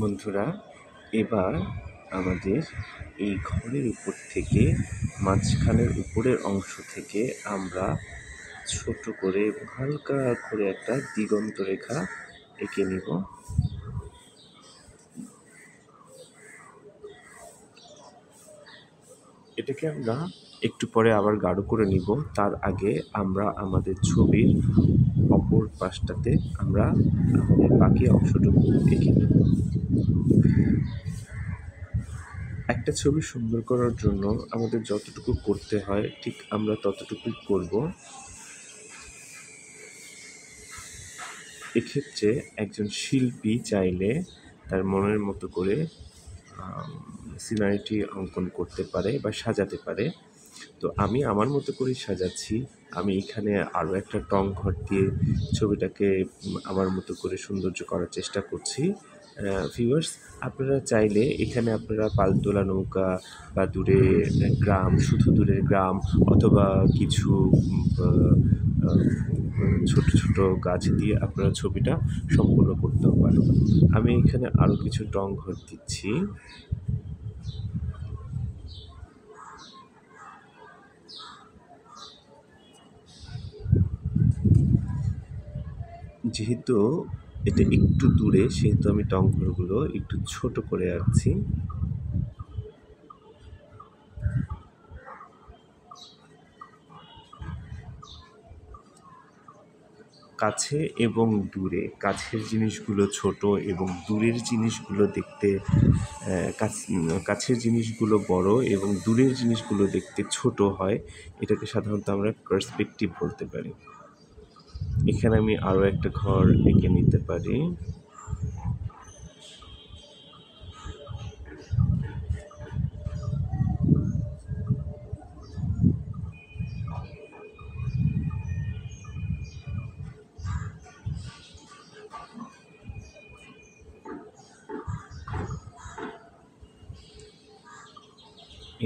বন্ধুরা, এবার আমাদের এই ঘরের উপর থেকে মাঝখানের উপরের অংশ থেকে আমরা ছোট করে হালকা করে একটা দিগন্ত রেখা এঁকে নিব। এটাকে আমরা একটু পরে আবার গাঢ় করে নিব। তার আগে আমরা আমাদের ছবির অপর পাশটাতে আমরা আমাদের বাকি অংশটুকু এঁকে নিব। একটা ছবি সুন্দর করার জন্য আমাদের যতটুকু করতে হয় ঠিক আমরা ততটুকুই করব। এক্ষেত্রে একজন শিল্পী চাইলে তার মনের মতো করে সিনারিটি অঙ্কন করতে পারে বা সাজাতে পারে। তো আমি আমার মতো করেই সাজাচ্ছি। আমি এখানে আরও একটা টং ঘর দিয়ে ছবিটাকে আমার মতো করে সৌন্দর্য করার চেষ্টা করছি। ভিউয়ার্স, আপনারা চাইলে এখানে আপনারা পালতোলা নৌকা বা দূরে গ্রাম, শুধু দূরের গ্রাম অথবা কিছু ছোট ছোট গাছ দিয়ে আপনারা ছবিটা সম্পূর্ণ করতেও পারেন। আমি এখানে আরও কিছু টং ঘর দিচ্ছি। যেহেতু এটা একটু দূরে সেহেতু আমি টং ঘরগুলো একটু ছোট করে আঁকছি। কাছে এবং দূরে, কাছের জিনিসগুলো ছোট এবং দূরের জিনিসগুলো দেখতে কাছের জিনিসগুলো বড় এবং দূরের জিনিসগুলো দেখতে ছোট হয়। এটাকে সাধারণত আমরা পার্সপেক্টিভ বলতে পারি। এখানে আমি আরও একটা ঘর এঁকে নিতে পারি।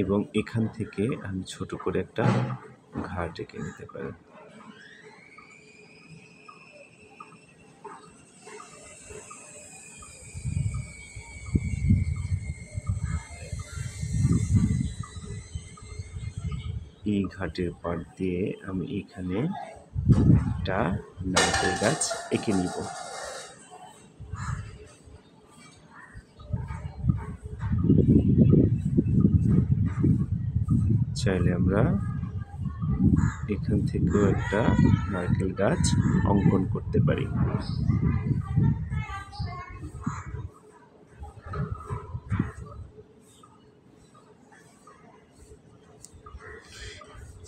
এবং এখান থেকে আমি ছোট করে একটা ঘাট এঁকে নিতে পারি। এই ঘাটের পাড় দিয়ে আমি এখানে একটা নারকেল গাছ এঁকে নিব। চাইলে আমরা এখান থেকেও একটা নারকেল গাছ অঙ্কন করতে পারি।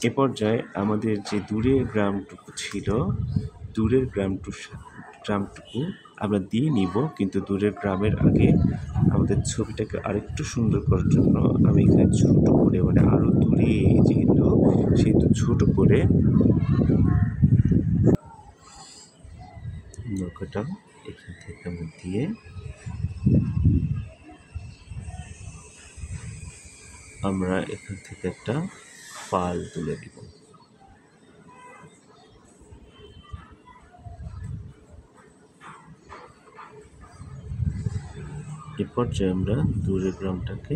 এ পর্যায়ে আমাদের যে দূরের গ্রামটুকু ছিল, দূরের গ্রামটুকু আমরা দিয়ে নিব, কিন্তু দূরের গ্রামের আগে আমাদের ছবিটাকে আরেকটু সুন্দর করার জন্য আমি এখানে ছোট করে মানে আরও দূরে সেহেতু ছোট করে নৌকাটা এখান থেকে আমি দিয়ে আমরা এখান থেকে একটা পাল তুলে দিব। এ পর্যায়ে আমরা দূরের গ্রামটাকে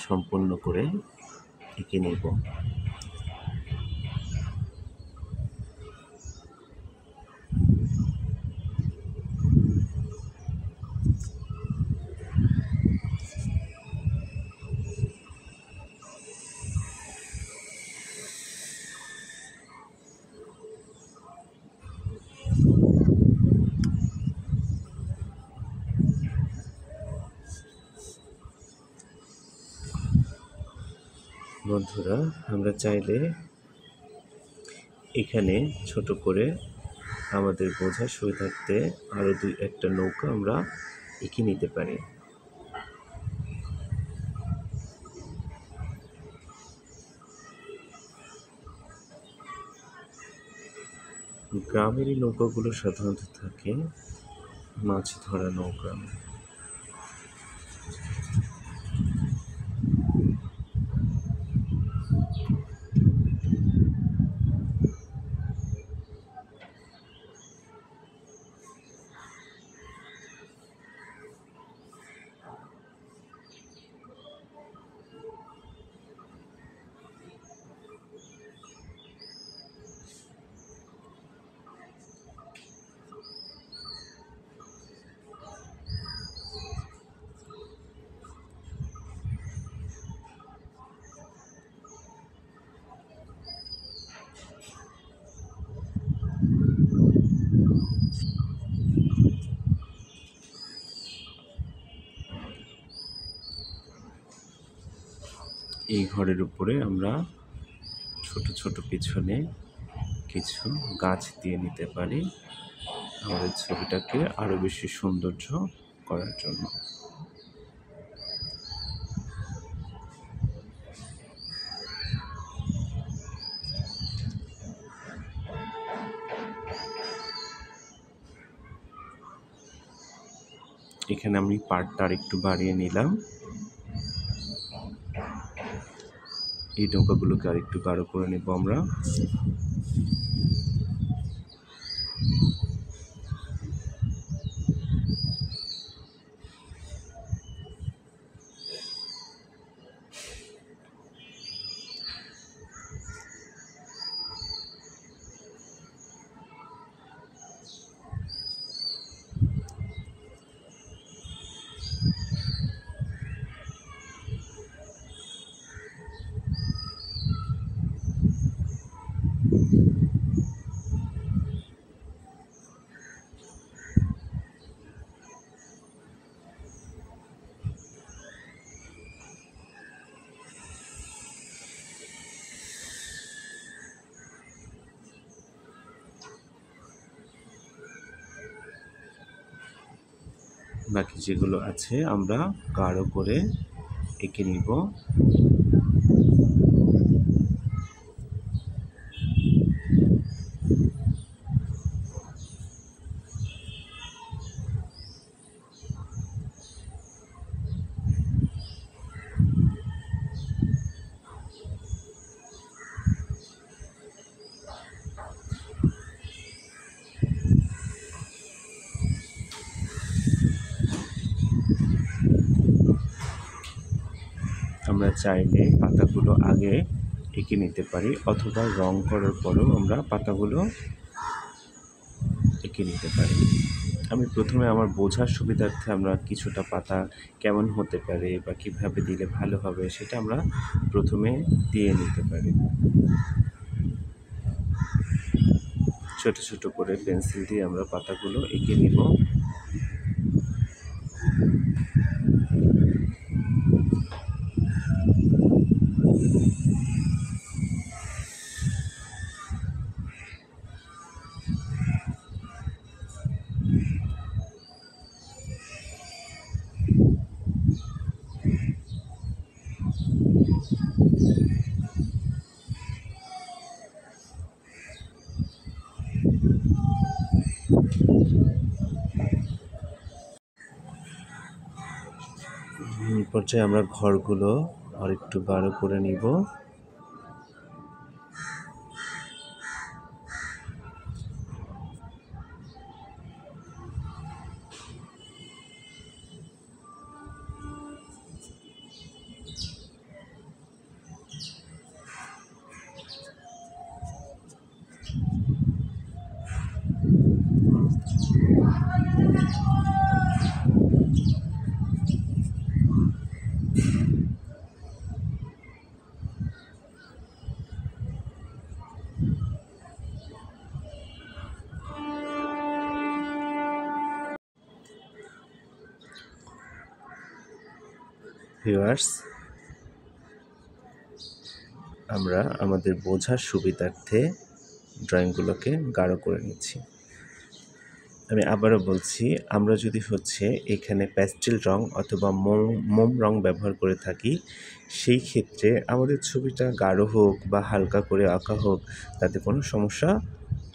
সম্পূর্ণ করে এঁকে নেব। বন্ধুরা, আমরা চাইলে এখানে ছোট করে আমাদের বোঝার সুবিধার্থে আরও একটা নৌকা আমরা এঁকে নিতে পারি। গ্রামের এই নৌকাগুলো সাধারণত থাকে মাছ ধরা নৌকা। এই ঘরের উপরে আমরা ছোট ছোট পিছনে কিছু গাছ দিয়ে নিতে পারি আমাদের ছবিটাকে আরো বেশি সৌন্দর্য করার জন্য। এখানে আমি পার্টটা আর একটু বাড়িয়ে নিলাম, এই নৌকাগুলোকে আর একটু গাঢ় করে নেব আমরা। বাকি যেগুলো আছে আমরা গাঢ় করে এঁকে নিব। আমরা চাইলে পাতাগুলো আগে এঁকে নিতে পারি অথবা রং করার পরেও আমরা পাতাগুলো এঁকে নিতে পারি। আমি প্রথমে আমার বোঝার সুবিধার্থে আমরা কিছুটা পাতা কেমন হতে পারে বা কীভাবে দিলে ভালো হবে সেটা আমরা প্রথমে দিয়ে নিতে পারি। ছোট ছোট করে পেন্সিল দিয়ে আমরা পাতাগুলো এঁকে নিব। পর্যায়ে আমরা ঘরগুলো আর একটু গাঢ় করে নিব। ভিউয়ার্স, আমরা আমাদের বোঝার সুবিধার্থে ড্রয়িংগুলোকে গাঢ় করে নিচ্ছি। আমি আবারও বলছি, আমরা যদি এখানে প্যাস্টেল রং অথবা মোম রং ব্যবহার করে থাকি, সেই ক্ষেত্রে আমাদের ছবিটা গাঢ় হোক বা হালকা করে আঁকা হোক তাতে কোনো সমস্যা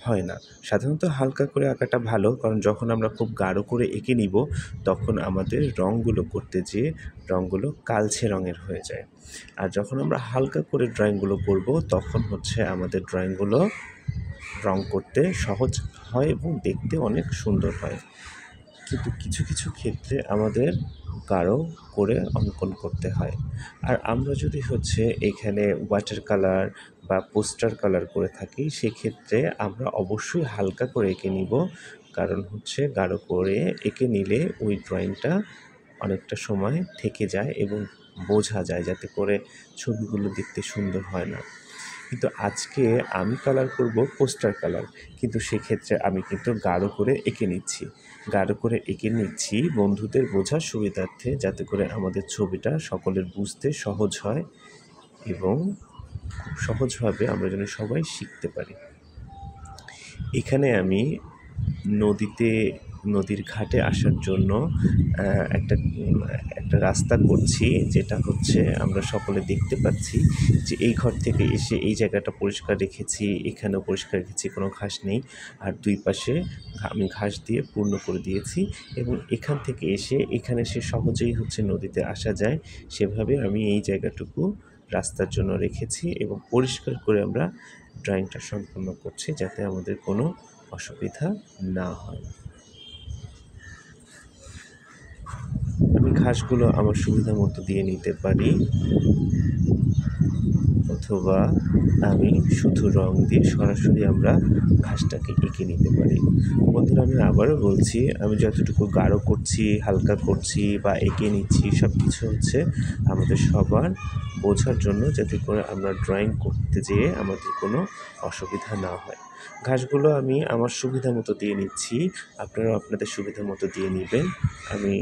হয় না। সাধারণত হালকা করে আঁকাটা ভালো, কারণ যখন আমরা খুব গাঢ় করে এঁকে নিব তখন আমাদের রঙগুলো করতে যেয়ে রঙগুলো কালচে রঙের হয়ে যায়। আর যখন আমরা হালকা করে ড্রয়িংগুলো করব তখন আমাদের ড্রয়িংগুলো রং করতে সহজ হয় এবং দেখতে অনেক সুন্দর হয়। কিন্তু কিছু কিছু ক্ষেত্রে আমাদের গাঢ় করে অঙ্কন করতে হয়। আর আমরা যদি এখানে ওয়াটার কালার বা পোস্টার কালার করে থাকি, সেক্ষেত্রে আমরা অবশ্যই হালকা করে এঁকে নিব, কারণ গাঢ় করে এঁকে নিলে ওই ড্রয়িংটা অনেকটা সময় থেকে যায় এবং বোঝা যায়, যাতে করে ছবিগুলো দেখতে সুন্দর হয় না। কিন্তু আজকে আমি কালার করব পোস্টার কালার, কিন্তু সেক্ষেত্রে আমি কিন্তু গাঢ় করে এঁকে নিচ্ছি বন্ধুদের বোঝার সুবিধার্থে, যাতে করে আমাদের ছবিটা সকলের বুঝতে সহজ হয় এবং খুব সহজভাবে আমরা যেন সবাই শিখতে পারি। এখানে আমি নদীর ঘাটে আসার জন্য একটা একটা রাস্তা করছি, যেটা হচ্ছে আমরা সকলে দেখতে পাচ্ছি যে এই ঘর থেকে এসে এই জায়গাটা পরিষ্কার রেখেছি, এখানেও পরিষ্কার রেখেছি, কোনো ঘাস নেই। আর দুই পাশে আমি ঘাস দিয়ে পূর্ণ করে দিয়েছি এবং এখান থেকে এখানে এসে সহজেই হচ্ছে নদীতে আসা যায়, সেভাবে আমি এই জায়গাটুকু রাস্তার জন্য রেখেছি এবং পরিষ্কার করে আমরা ড্রয়িংটা সম্পন্ন করছি যাতে আমাদের কোনো অসুবিধা না হয়। আমি ঘাসগুলো আমার সুবিধা মতো দিয়ে নিতে পারি, অথবা আমি শুধু রং দিয়ে সরাসরি আমরা ঘাসটাকে এঁকে নিতে পারি। বন্ধুরা, আমি আবারও বলছি, আমি যতটুকু গাঢ় করছি, হালকা করছি বা এঁকে নিচ্ছি, সব কিছু হচ্ছে আমাদের সবার বোঝার জন্য, যাতে করে আমরা ড্রয়িং করতে যেয়ে আমাদের কোনো অসুবিধা না হয়। ঘাসগুলো আমি আমার সুবিধা মতো দিয়ে নিচ্ছি, আপনারাও আপনাদের সুবিধা মতো দিয়ে নেবেন। আমি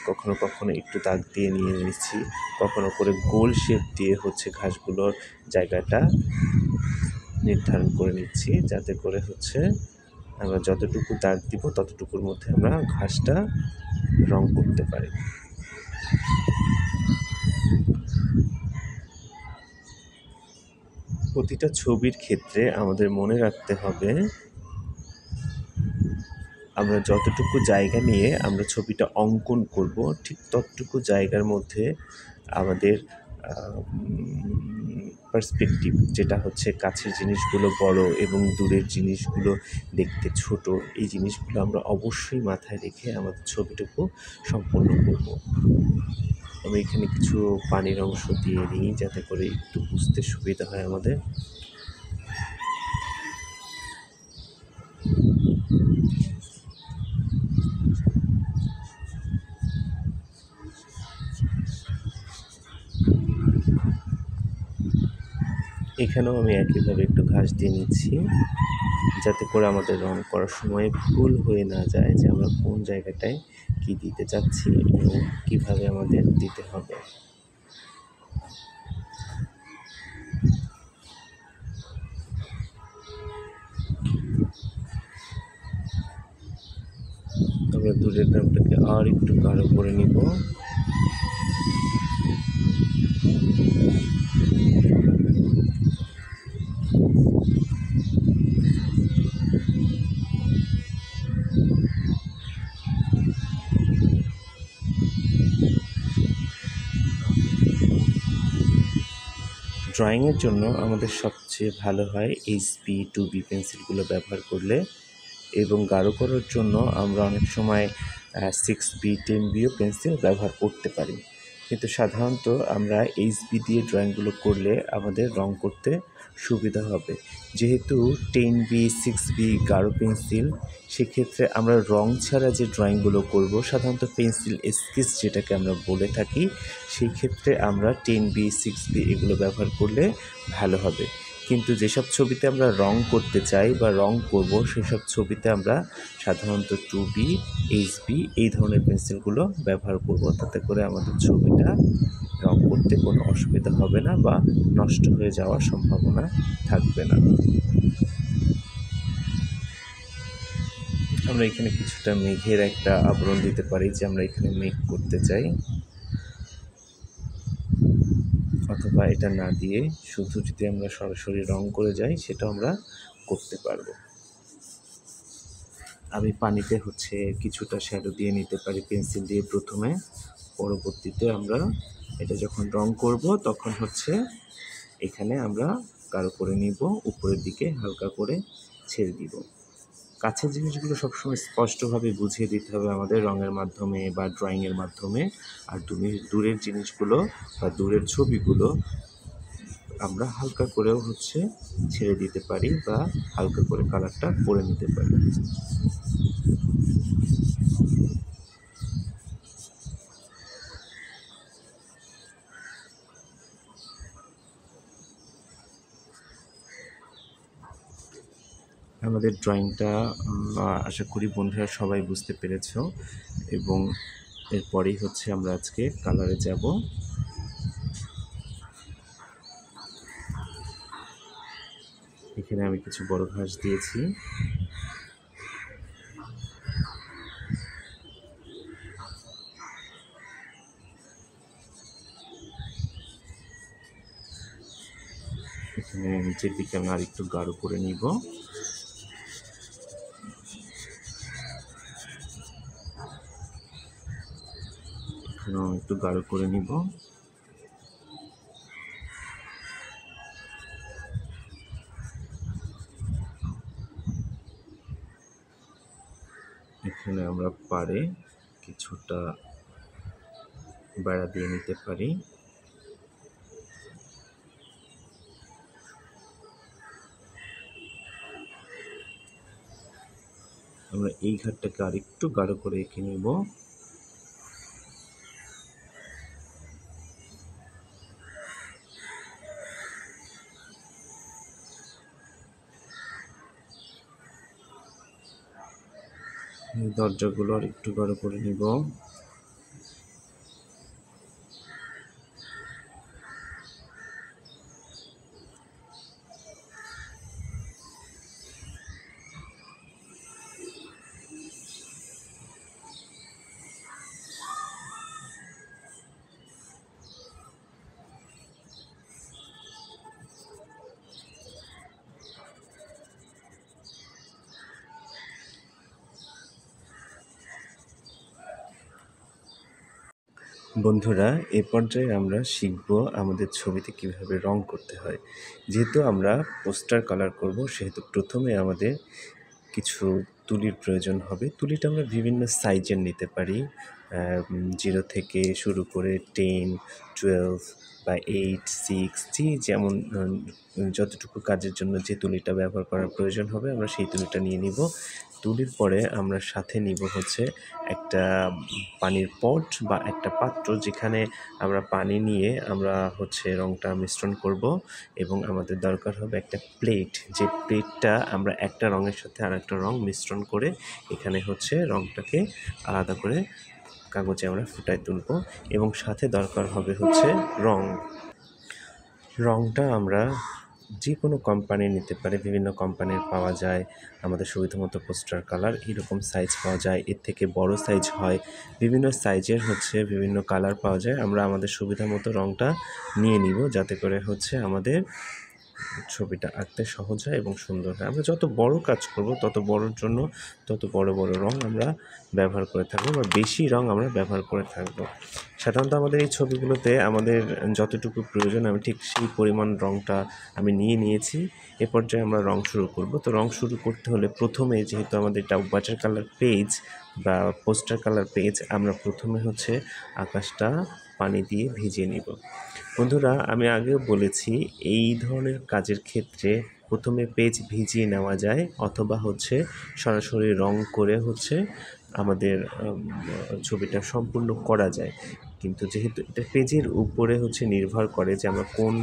কখনো কখনো একটু দাগ দিয়ে নিয়ে নিচ্ছি, কখনো করে গোল শেপ দিয়ে হচ্ছে ঘাসগুলোর জায়গাটা নির্ধারণ করে নিচ্ছি, যাতে করে হচ্ছে আমরা যতটুকু দাগ দিব ততটুকুর মধ্যে আমরা ঘাসটা রং করতে পারি। প্রতিটা ছবির ক্ষেত্রে আমাদের মনে রাখতে হবে, আমরা যতটুকু জায়গা নিয়ে আমরা ছবিটা অঙ্কন করব, ঠিক ততটুকু জায়গার মধ্যে আমাদের পার্সপেক্টিভ, যেটা হচ্ছে কাছের জিনিসগুলো বড় এবং দূরের জিনিসগুলো দেখতে ছোট, এই জিনিসগুলো আমরা অবশ্যই মাথায় রেখে আমাদের ছবিটুকু সম্পূর্ণ করব। আমি এখানে কিছু পানির অংশ দিয়ে নিই যাতে করে একটু বুঝতে সুবিধা হয় আমাদের। এখানেও আমি একইভাবে একটু ঘাস দিয়ে নিচ্ছি, যাতে করে আমাদের রং করার সময় ভুল হয়ে না যায় যে আমরা কোন জায়গাটায় কি দিতে চাচ্ছি এবং কীভাবে আমাদের দিতে হবে। আমরা দূরের গ্রামটাকে আর একটু গাঢ় করে নিব। ড্রয়িংয়ের জন্য আমাদের সবচেয়ে ভালো হয় HB 2B পেন্সিলগুলো ব্যবহার করলে, এবং গাঢ় করার জন্য আমরা অনেক সময় 6B 10Bও পেন্সিল ব্যবহার করতে পারি, কিন্তু সাধারণত আমরা HB দিয়ে ড্রয়িংগুলো করলে আমাদের রং করতে সুবিধা হবে। যেহেতু 10B 6B গাঢ় পেন্সিল, সেক্ষেত্রে আমরা রং ছাড়া যে ড্রয়িংগুলো করব, সাধারণত পেন্সিল স্কেচ যেটাকে আমরা বলে থাকি, সেই ক্ষেত্রে আমরা 10B 6B এগুলো ব্যবহার করলে ভালো হবে। কিন্তু যেসব ছবিতে আমরা রং করতে চাই বা রং করব, সেসব ছবিতে আমরা সাধারণত 2B HB এই ধরনের পেন্সিলগুলো ব্যবহার করব, তাতে করে আমাদের ছবিটা রং করতে কোনো অসুবিধা হবে না বা নষ্ট হয়ে যাওয়ার সম্ভাবনা থাকবে না। আমরা এখানে কিছুটা মেঘের একটা আবরণ দিতে পারি, যে আমরা এখানে মেঘ করতে চাই, অথবা এটা না দিয়ে শুধু যদি আমরা সরাসরি রং করে যাই, সেটাও আমরা করতে পারবো। আমি পানিতে হচ্ছে কিছুটা শ্যাডো দিয়ে নিতে পারি পেন্সিল দিয়ে প্রথমে, পরবর্তীতে আমরা এটা যখন রং করব তখন হচ্ছে এখানে আমরা গাঢ় করে নিব, উপরের দিকে হালকা করে ছেড়ে দিব। কাছের জিনিসগুলো সবসময় স্পষ্টভাবে বুঝিয়ে দিতে হবে আমাদের রঙের মাধ্যমে বা ড্রয়িংয়ের মাধ্যমে, আর দূরের জিনিসগুলো বা দূরের ছবিগুলো আমরা হালকা করেও হচ্ছে ছেড়ে দিতে পারি বা হালকা করে কালারটা করে নিতে পারি। আমাদের ড্রয়িংটা আশা করি বন্ধুরা সবাই বুঝতে পেরেছ, এবং এরপরেই হচ্ছে আমরা আজকে কালারে যাব। এখানে আমি কিছু বড় ঘাস দিয়েছি। এখানে নিচের দিকে আমি আরেকটু গাঢ় করে নিব। এখানেও একটু গাঢ় করে নিব। এখানে আমরা পাড়ে কিছুটা বেড়া দিয়ে নিতে পারি। আমরা এই ঘাটটাকে আরেকটু গাঢ় করে এঁকে নিব। দরজাগুলো আর একটু গাঢ় করে নিব। বন্ধুরা, এ পর্যায়ে আমরা শিখব আমাদের ছবিতে কিভাবে রং করতে হয়। যেহেতু আমরা পোস্টার কালার করব, সেহেতু প্রথমে আমাদের কিছু তুলির প্রয়োজন হবে। তুলিটা আমরা বিভিন্ন সাইজের নিতে পারি, 0 থেকে শুরু করে 10, 12 বা 8, 6 যেমন যতটুকু কাজের জন্য যে তুলিটা ব্যবহার করার প্রয়োজন হবে আমরা সেই তুলিটা নিয়ে নিব। তুলির পরে আমরা সাথে নিব হচ্ছে একটা পানির পট বা একটা পাত্র, যেখানে আমরা পানি নিয়ে আমরা হচ্ছে রঙটা মিশ্রণ করব। এবং আমাদের দরকার হবে একটা প্লেট, যে প্লেটটা আমরা একটা রঙের সাথে আর একটা রঙ মিশ্রণ করে এখানে হচ্ছে রঙটাকে আলাদা করে কাগজে আমরা ফুটায় তুলব। এবং সাথে দরকার হবে হচ্ছে রঙটা আমরা যে কোনো কোম্পানির নিতে পারি, বিভিন্ন কোম্পানির পাওয়া যায়। আমাদের সুবিধা মতো পোস্টার কালার এরকম সাইজ পাওয়া যায়, এর থেকে বড় সাইজ হয়, বিভিন্ন সাইজের হচ্ছে বিভিন্ন কালার পাওয়া যায়। আমরা আমাদের সুবিধা মতো রঙটা নিয়ে নিব, যাতে করে হচ্ছে আমাদের ছবিটা আঁকতে সহজ হয় এবং সুন্দর হয়। আমরা যত বড় কাজ করব তত বড়র জন্য তত বড় বড় রঙ আমরা ব্যবহার করে থাকবো বা বেশি রঙ আমরা ব্যবহার করে থাকবো। সাধারণত আমাদের এই ছবিগুলোতে আমাদের যতটুকু প্রয়োজন আমি ঠিক সেই পরিমাণ রঙটা আমি নিয়েছি। এ পর্যায়ে আমরা রঙ শুরু করব। তো রঙ শুরু করতে হলে প্রথমে, যেহেতু আমাদের এটা ওয়াটার কালার পেজ বা পোস্টার কালার পেজ, আমরা প্রথমে হচ্ছে আকাশটা পানি দিয়ে ভিজিয়ে নিব। বন্ধুরা, আমি আগেও বলেছি এই ধরনের কাজের ক্ষেত্রে প্রথমে পেজ ভিজিয়ে নেওয়া যায়, অথবা হচ্ছে সরাসরি রং করে হচ্ছে আমাদের ছবিটা সম্পূর্ণ করা যায়। কিন্তু যেহেতু এটা পেজের উপরে হচ্ছে নির্ভর করে যে আমরা কোন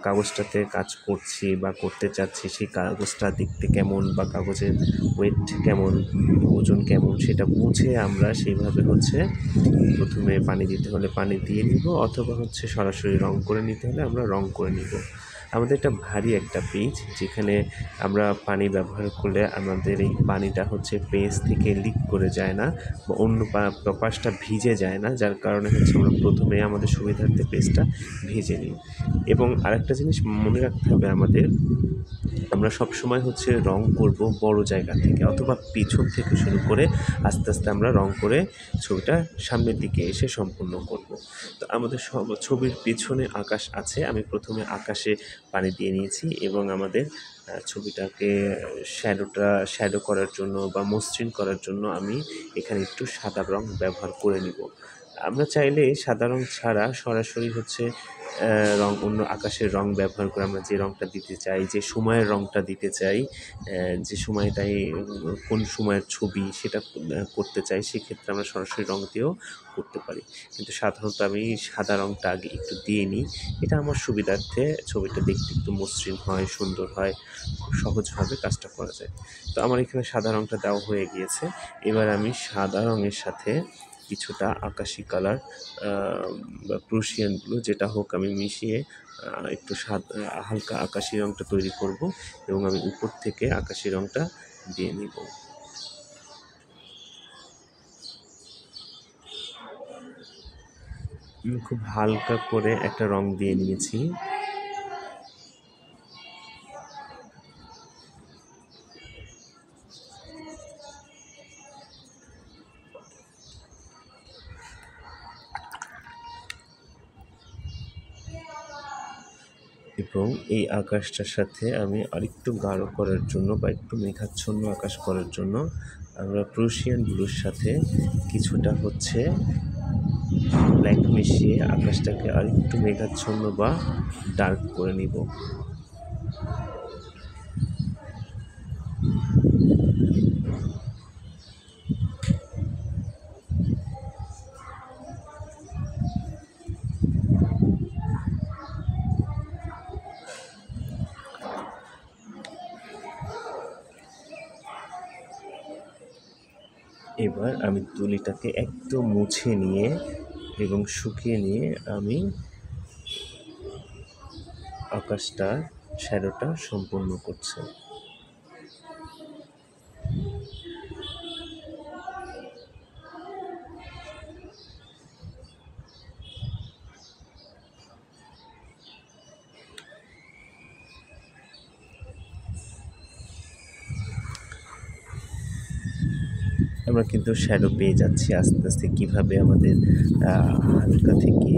কাগজটাতে কাজ করছি বা করতে চাচ্ছি, সেই কাগজটা দেখতে কেমন বা কাগজের ওয়েট কেমন, ওজন কেমন, সেটা বুঝে আমরা সেইভাবে হচ্ছে প্রথমে পানি দিতে হলে পানি দিয়ে নিব, অথবা হচ্ছে সরাসরি রং করে নিতে হলে আমরা রং করে নিব। আমাদের এটা ভারী একটা পেজ, যেখানে আমরা পানি ব্যবহার করলে আমাদের এই পানিটা হচ্ছে পেজ থেকে লিক করে যায় না বা অন্য পাশটা ভিজে যায় না, যার কারণে হচ্ছে আমরা প্রথমে আমাদের সুবিধার্থে পেজটা ভেজে নিই। এবং আরেকটা জিনিস মনে রাখতে হবে আমাদের, আমরা সবসময় হচ্ছে রং করব বড় জায়গা থেকে, অথবা পিছন থেকে শুরু করে আস্তে আস্তে আমরা রং করে ছবিটা সামনের দিকে এসে সম্পূর্ণ করব। তো আমাদের ছবির পিছনে আকাশ আছে, আমি প্রথমে আকাশে পানি দিয়ে নিয়েছি এবং আমাদের ছবিটাকে শ্যাডো করার জন্য বা মসৃণ করার জন্য আমি এখানে একটু সাদা রং ব্যবহার করে নিব। আমরা চাইলে সাদা রং ছাড়া সরাসরি হচ্ছে অন্য আকাশের রং ব্যবহার করে আমরা যে রংটা দিতে চাই, যে সময়ের রংটা দিতে চাই, যে সময়টাই কোন সময়ের ছবি সেটা করতে চাই, সেক্ষেত্রে আমরা সরাসরি রং দিয়েও করতে পারি। কিন্তু সাধারণত আমি সাদা রংটা আগে একটু দিয়ে নিই, এটা আমার সুবিধার্থে ছবিটা দেখতে একটু মসৃণ হয়, সুন্দর হয়, খুব সহজভাবে কাজটা করা যায়। তো আমার এখানে সাদা রংটা দেওয়া হয়ে গিয়েছে। এবার আমি সাদা রঙের সাথে কিছুটা আকাশি কালার বা প্রুশিয়ান ব্লু যেটা হোক আমি মিশিয়ে একটু হালকা আকাশি রঙটা তৈরি করব এবং আমি উপর থেকে আকাশি রঙটা দিয়ে নিব। খুব হালকা করে একটা রং দিয়ে নিয়েছি। এবং এই আকাশটার সাথে আমি আরেকটু গাঢ় করার জন্য বা একটু মেঘাচ্ছন্ন আকাশ করার জন্য আমরা প্রুশিয়ান ব্লুর সাথে কিছুটা হচ্ছে ব্ল্যাক মিশিয়ে আকাশটাকে আরেকটু মেঘাচ্ছন্ন বা ডার্ক করে নিব। এবার আমি তুলিটাকে একদম মুছে নিয়ে এবং শুকিয়ে নিয়ে আমি আকাশটার শ্যাডোটা সম্পূর্ণ করছি। আমরা কিন্তু শ্যাডো পেয়ে যাচ্ছি আস্তে আস্তে কীভাবে আমাদের হালকা থেকে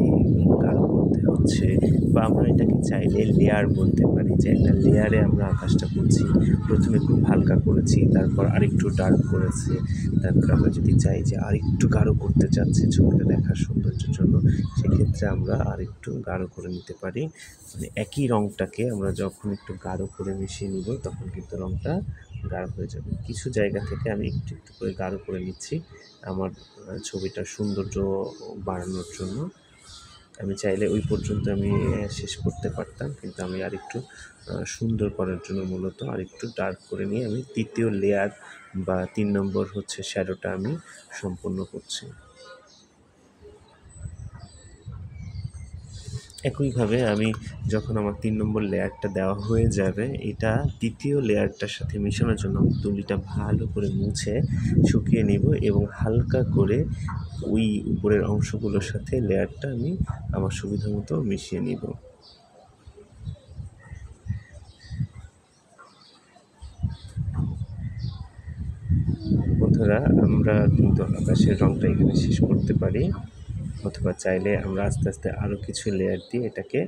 গাঢ় করতে হচ্ছে, বা আমরা এটাকে চাইলে লেয়ার বলতে পারি যে একটা লেয়ারে আমরা আকাশটা করছি। প্রথমে খুব হালকা করেছি, তারপর আরেকটু ডার্ক করেছি, তারপর আমরা যদি চাই যে আরেকটু গাঢ় করতে চাচ্ছি ছবিটা দেখার সৌন্দর্যের জন্য, সেক্ষেত্রে আমরা আরেকটু গাঢ় করে নিতে পারি। মানে একই রঙটাকে আমরা যখন একটু গাঢ় করে মিশিয়ে নিব তখন কিন্তু রঙটা গাঢ় হয়ে যাবে। কিছু জায়গা থেকে আমি একটু একটু করে গাঢ় করে নিচ্ছি আমার ছবিটার সৌন্দর্য বাড়ানোর জন্য। আমি চাইলে ওই পর্যন্ত আমি শেষ করতে পারতাম, কিন্তু আমি আরেকটু সুন্দর করার জন্য মূলত আরেকটু ডার্ক করে নিয়ে আমি তৃতীয় লেয়ার বা 3 নম্বর হচ্ছে শ্যাডোটা আমি সম্পূর্ণ করছি। একইভাবে আমি যখন আমার 3 নম্বর লেয়ারটা দেওয়া হয়ে যাবে, এটা দ্বিতীয় লেয়ারটার সাথে মেশানোর জন্য আমি তুলিটা ভালো করে মুছে শুকিয়ে নিব এবং হালকা করে ওই উপরের অংশগুলোর সাথে লেয়ারটা আমি আমার সুবিধা মতো মিশিয়ে নিব। বন্ধুরা, আমরা কিন্তু আকাশের রঙটা এখানে শেষ করতে পারি, অথবা চাইলে আমরা আস্তে আস্তে আরও কিছু লেয়ার দিয়ে এটাকে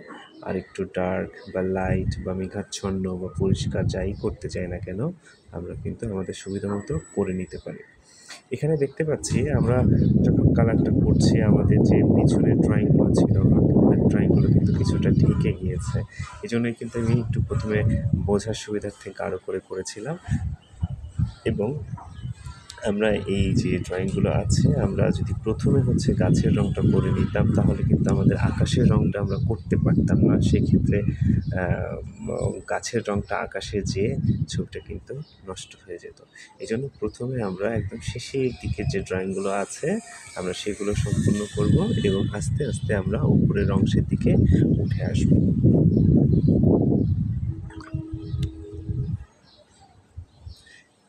আরেকটু ডার্ক বা লাইট বা মেঘাচ্ছন্ন বা পরিষ্কার যাই করতে চাই না কেন, আমরা কিন্তু আমাদের সুবিধা মতো করে নিতে পারি। এখানে দেখতে পাচ্ছি আমরা যখন কালারটা করছি আমাদের যে পিছনের ড্রয়িংগুলো ছিল, ড্রয়িংগুলো কিন্তু কিছুটা ঢেকে গিয়েছে। এই জন্যই কিন্তু আমি একটু প্রথমে বোঝার সুবিধার্থে গাঢ় করে করেছিলাম। এবং আমরা এই যে ড্রয়িংগুলো আছে, আমরা যদি প্রথমে হচ্ছে গাছের রঙটা করে নিতাম তাহলে কিন্তু আমাদের আকাশের রঙটা আমরা করতে পারতাম না। সেক্ষেত্রে গাছের রঙটা আকাশে যেয়ে ছবিটা কিন্তু নষ্ট হয়ে যেত। এই জন্য প্রথমে আমরা একদম শেষের দিকে যে ড্রয়িংগুলো আছে আমরা সেগুলো সম্পূর্ণ করব এবং আস্তে আস্তে আমরা উপরের অংশের দিকে উঠে আসবো।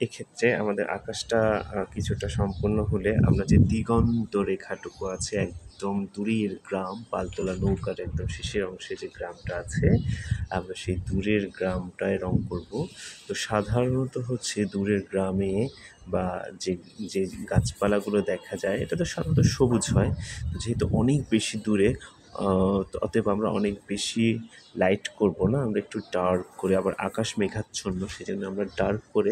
এক্ষেত্রে আমাদের আকাশটা কিছুটা সম্পূর্ণ হলে আমরা যে দিগন্ত রেখাটুকু আছে একদম দূরের গ্রাম, পালতোলা নৌকার একদম শেষের অংশে যে গ্রামটা আছে, আমরা সেই দূরের গ্রামটায় রং করব। তো সাধারণত হচ্ছে দূরের গ্রামে বা যে যে গাছপালাগুলো দেখা যায় এটা তো সাধারণত সবুজ হয়। তো যেহেতু অনেক বেশি দূরে, তো অতএব আমরা অনেক বেশি লাইট করব না, আমরা একটু ডার্ক করে, আবার আকাশ মেঘাচ্ছন্ন সেজন্য আমরা ডার্ক করে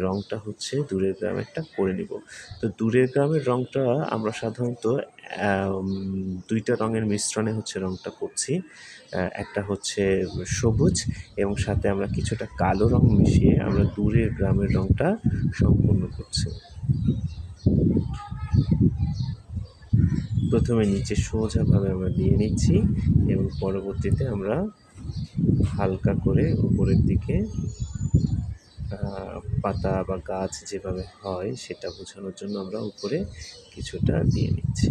রঙটা হচ্ছে দূরের গ্রামেরটা করে নিব। তো দূরের গ্রামের রঙটা আমরা সাধারণত 2টা রঙের মিশ্রণে হচ্ছে রঙটা করছি। একটা হচ্ছে সবুজ এবং সাথে আমরা কিছুটা কালো রং মিশিয়ে আমরা দূরের গ্রামের রঙটা সম্পূর্ণ করছি। প্রথমে নিচে সোজাভাবে আমরা দিয়ে নিচ্ছি এবং পরবর্তীতে আমরা হালকা করে উপরের দিকে পাতা বা গাছ যেভাবে হয় সেটা বোঝানোর জন্য আমরা উপরে কিছুটা দিয়ে নিচ্ছি।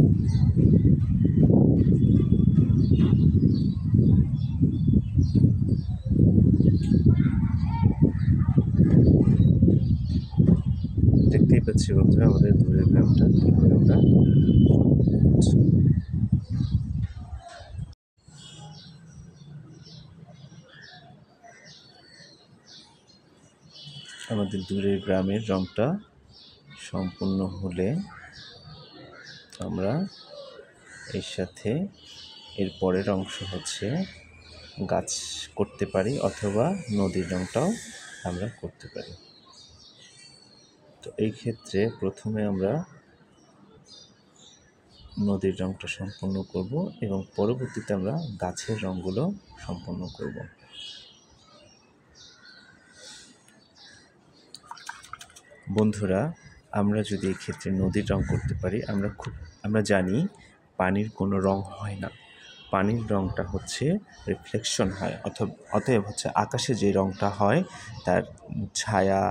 দেখতেই পাচ্ছি বন্ধুরা আমাদের দূরের গ্রামটা কীভাবে আমরা আমাদের দূরের গ্রামের রংটা সম্পূর্ণ হলে আমরা এর সাথে এর পরের অংশ হচ্ছে গাছ করতে পারি অথবা নদীর রংটাও আমরা করতে পারি। তো এই ক্ষেত্রে প্রথমে আমরা নদীর রংটা সম্পন্ন করব এবং পরবর্তীতে আমরা গাছের রঙগুলো সম্পন্ন করব। বন্ধুরা, আমরা যদি এই ক্ষেত্রে নদীর রং করতে পারি, আমরা জানি পানির কোনো রং হয় না, পানির রংটা হচ্ছে রিফ্লেকশন হয়, অতএব হচ্ছে আকাশে যে রংটা হয় তার ছায়া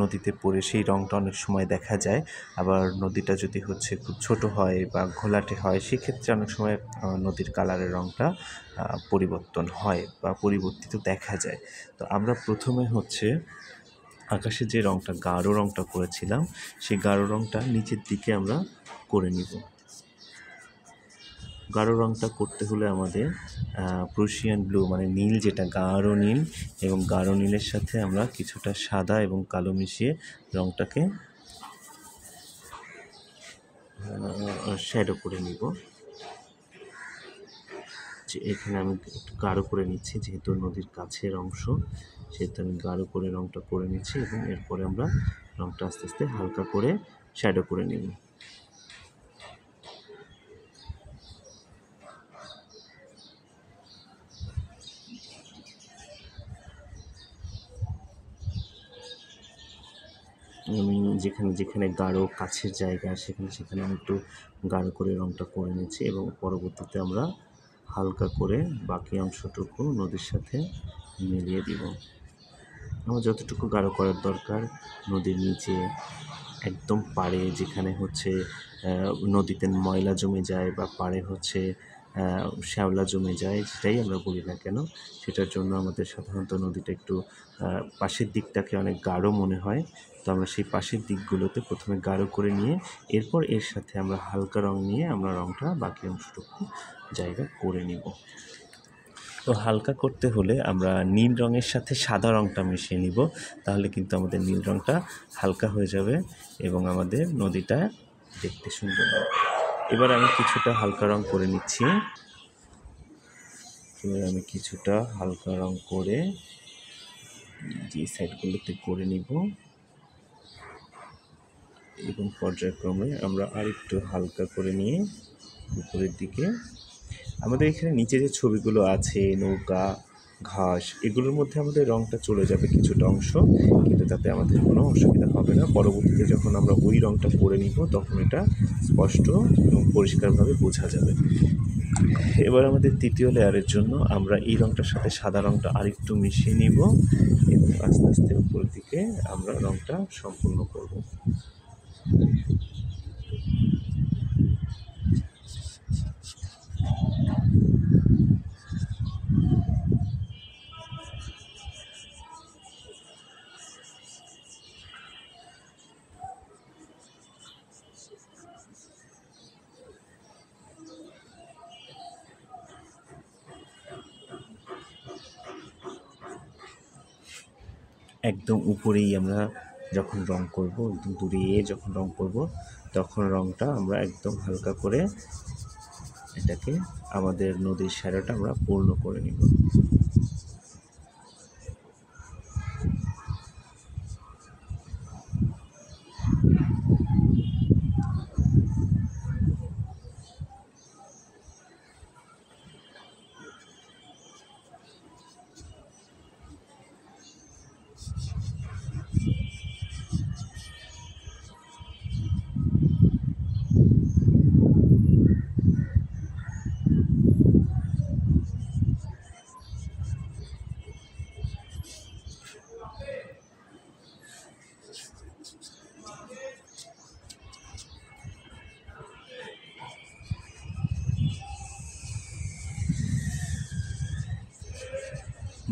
নদীতে পড়ে সেই রংটা অনেক সময় দেখা যায়। আবার নদীটা যদি হচ্ছে খুব ছোট হয় বা ঘোলাটে হয় সেক্ষেত্রে অনেক সময় নদীর কালারের রংটা পরিবর্তন হয় বা পরিবর্তিত দেখা যায়। তো আমরা প্রথমে হচ্ছে আকাশে যে রংটা গাঢ় রংটা করেছিলাম সেই গাঢ় রংটা নিচের দিকে আমরা করে নিব। গাঢ় রংটা করতে হলে আমাদের প্রুশিয়ান ব্লু মানে নীল, যেটা গাঢ় নীল, এবং গাঢ় নীলের সাথে আমরা কিছুটা সাদা এবং কালো মিশিয়ে রংটাকে শ্যাডো করে নিব। যে এখানে আমি একটু গাঢ় করে নিচ্ছি, যেহেতু নদীর কাছের অংশ সেহেতু আমি গাঢ় করে রংটা করে নিচ্ছি এবং এরপরে আমরা রংটা আস্তে আস্তে হালকা করে শ্যাডো করে নিব। আমি যেখানে যেখানে গাঢ় কাছের জায়গা সেখানে আমি একটু গাঢ় করে রংটা করে নিচ্ছি এবং পরবর্তীতে আমরা হালকা করে বাকি অংশটুকু নদীর সাথে মিলিয়ে দিব। আমার যতটুকু গাঢ় করার দরকার নদীর নিচে একদম পাড়ে, যেখানে হচ্ছে নদীতে ময়লা জমে যায় বা পাড়ে হচ্ছে শ্যাওলা জমে যায়, যেটাই আমরা বলি না কেন, সেটার জন্য আমাদের সাধারণত নদীটা একটু পাশের দিকটাকে অনেক গাঢ় মনে হয়। তো আমরা সেই পাশের দিকগুলোতে প্রথমে গাঢ় করে নিয়ে এরপর এর সাথে আমরা হালকা রং নিয়ে আমরা রংটা বাকি অংশটুকু জায়গা করে নিব। তো হালকা করতে হলে আমরা নীল রঙের সাথে সাদা রঙটা মিশিয়ে নিব, তাহলে কিন্তু আমাদের নীল রঙটা হালকা হয়ে যাবে এবং আমাদের নদীটা দেখতে সুন্দর হবে। এবার আমি কিছুটা হালকা রং করে নিচ্ছি। এবার আমি কিছুটা হালকা রং করে যে সাইডগুলোতে করে নিব এবং পর্যায়ক্রমে আমরা আরেকটু হালকা করে নিয়ে উপরের দিকে আমাদের এখানে নিচে যে ছবিগুলো আছে নৌকা, ঘাস, এগুলোর মধ্যে আমাদের রঙটা চলে যাবে কিছুটা অংশ, কিন্তু তাতে আমাদের কোনো অসুবিধা হবে না। পরবর্তীতে যখন আমরা ওই রঙটা করে নিব তখন এটা স্পষ্ট এবং পরিষ্কারভাবে বোঝা যাবে। এবার আমাদের তৃতীয় লেয়ারের জন্য আমরা এই রঙটার সাথে সাদা রঙটা আরেকটু মিশিয়ে নিব এবং আস্তে আস্তে উপরের দিকে আমরা রঙটা সম্পূর্ণ করব। একদম উপরেই আমরা যখন রং করব, একদম দূরে যখন রং করব তখন রংটা আমরা একদম হালকা করে এটাকে আমাদের নদীর শ্যাডোটা আমরা পূর্ণ করে নিব।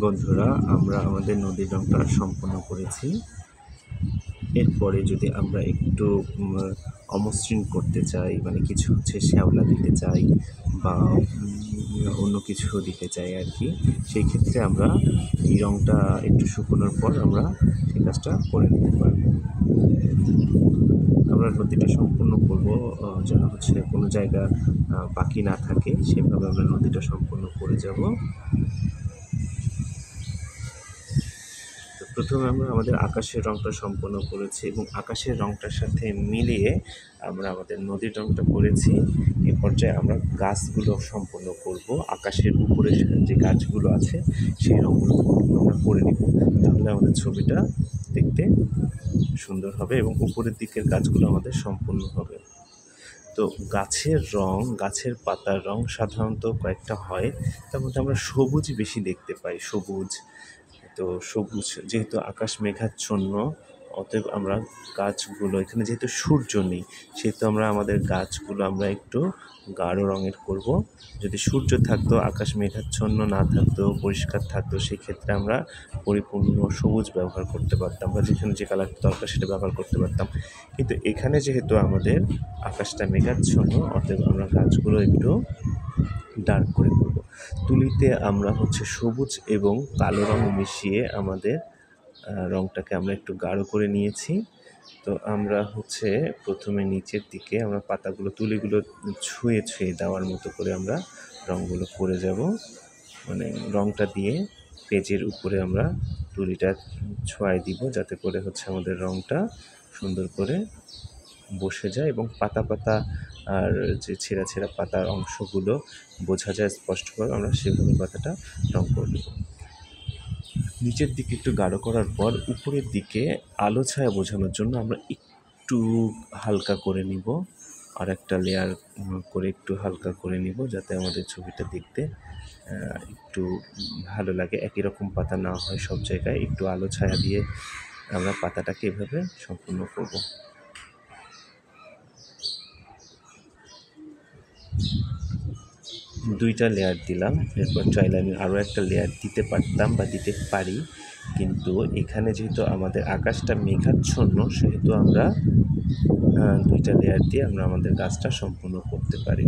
বন্ধুরা, আমরা আমাদের নদীর রংটা সম্পন্ন করেছি। এরপরে যদি আমরা একটু অমসৃণ করতে চাই, মানে কিছু শ্যাওলা দিতে চাই বা অন্য কিছু দিতে চাই আর কি, সেই ক্ষেত্রে আমরা এই রংটা একটু শুকোনোর পর আমরা সেই কাজটা করে নিতে পারবো। আমরা নদীটা সম্পূর্ণ করব যেন কোনো জায়গা বাকি না থাকে, সেভাবে আমরা নদীটা সম্পূর্ণ করে যাব। তো প্রথমে আমরা আমাদের আকাশের রংটা সম্পন্ন করেছি এবং আকাশের রংটার সাথে মিলিয়ে আমরা আমাদের নদীর রংটা করেছি। এ পর্যায়ে আমরা গাছগুলো সম্পন্ন করব। আকাশের উপরে যে গাছগুলো আছে সেই রংগুলো আমরা করে নিব, তাহলে আমাদের ছবিটা দেখতে সুন্দর হবে এবং উপরের দিকের গাছগুলো আমাদের সম্পূর্ণ হবে। তো গাছের রং, গাছের পাতার রং সাধারণত কয়েকটা হয়, তার মধ্যে আমরা সবুজ বেশি দেখতে পাই। তো সবুজ যেহেতু আকাশ মেঘাচ্ছন্ন, অতএব আমরা গাছগুলো, এখানে যেহেতু সূর্য নেই সেহেতু আমরা আমাদের গাছগুলো আমরা একটু গাঢ় রঙের করব। যদি সূর্য থাকতো, আকাশ মেঘাচ্ছন্ন না থাকতো, পরিষ্কার থাকতো, সেক্ষেত্রে আমরা পরিপূর্ণ সবুজ ব্যবহার করতে পারতাম বা যেখানে যে কালার দরকার সেটা ব্যবহার করতে পারতাম। কিন্তু এখানে যেহেতু আমাদের আকাশটা মেঘাচ্ছন্ন, অতএব আমরা গাছগুলো একটু ডার্ক করে করব। তুলিতে আমরা সবুজ এবং কালো রং মিশিয়ে আমাদের রংটাকে আমরা একটু গাঢ় করে নিয়েছি। তো আমরা প্রথমে নিচের দিকে আমরা পাতাগুলো, তুলিগুলো ছুঁয়ে ছুঁয়ে দেওয়ার মতো করে আমরা রঙগুলো করে যাব। মানে রংটা দিয়ে পেজের উপরে আমরা তুলিটা ছোঁয়ায় দিব, যাতে করে আমাদের রংটা সুন্দর করে বসে যায় এবং পাতা পাতা আর যে ছেঁড়া ছেঁড়া পাতার অংশগুলো বোঝা যায় স্পষ্টভাবে। আমরা সেভাবে পাতাটা রং করে নেব। নিচের দিকে একটু গাঢ় করার পর উপরের দিকে আলো ছায়া বোঝানোর জন্য আমরা একটু হালকা করে নিব, আর একটা লেয়ার করে একটু হালকা করে নিব, যাতে আমাদের ছবিটা দেখতে একটু ভালো লাগে। একই রকম পাতা না হয় সব জায়গায়, একটু আলো ছায়া দিয়ে আমরা পাতাটাকে এভাবে সম্পূর্ণ করব। দুইটা লেয়ার দিলাম, এরপর চাইলে আমি আরও একটা লেয়ার দিতে পারতাম বা দিতে পারি, কিন্তু এখানে যেহেতু আমাদের আকাশটা মেঘাচ্ছন্ন সেহেতু আমরা দুইটা লেয়ার দিয়ে আমরা আমাদের কাজটা সম্পূর্ণ করতে পারি।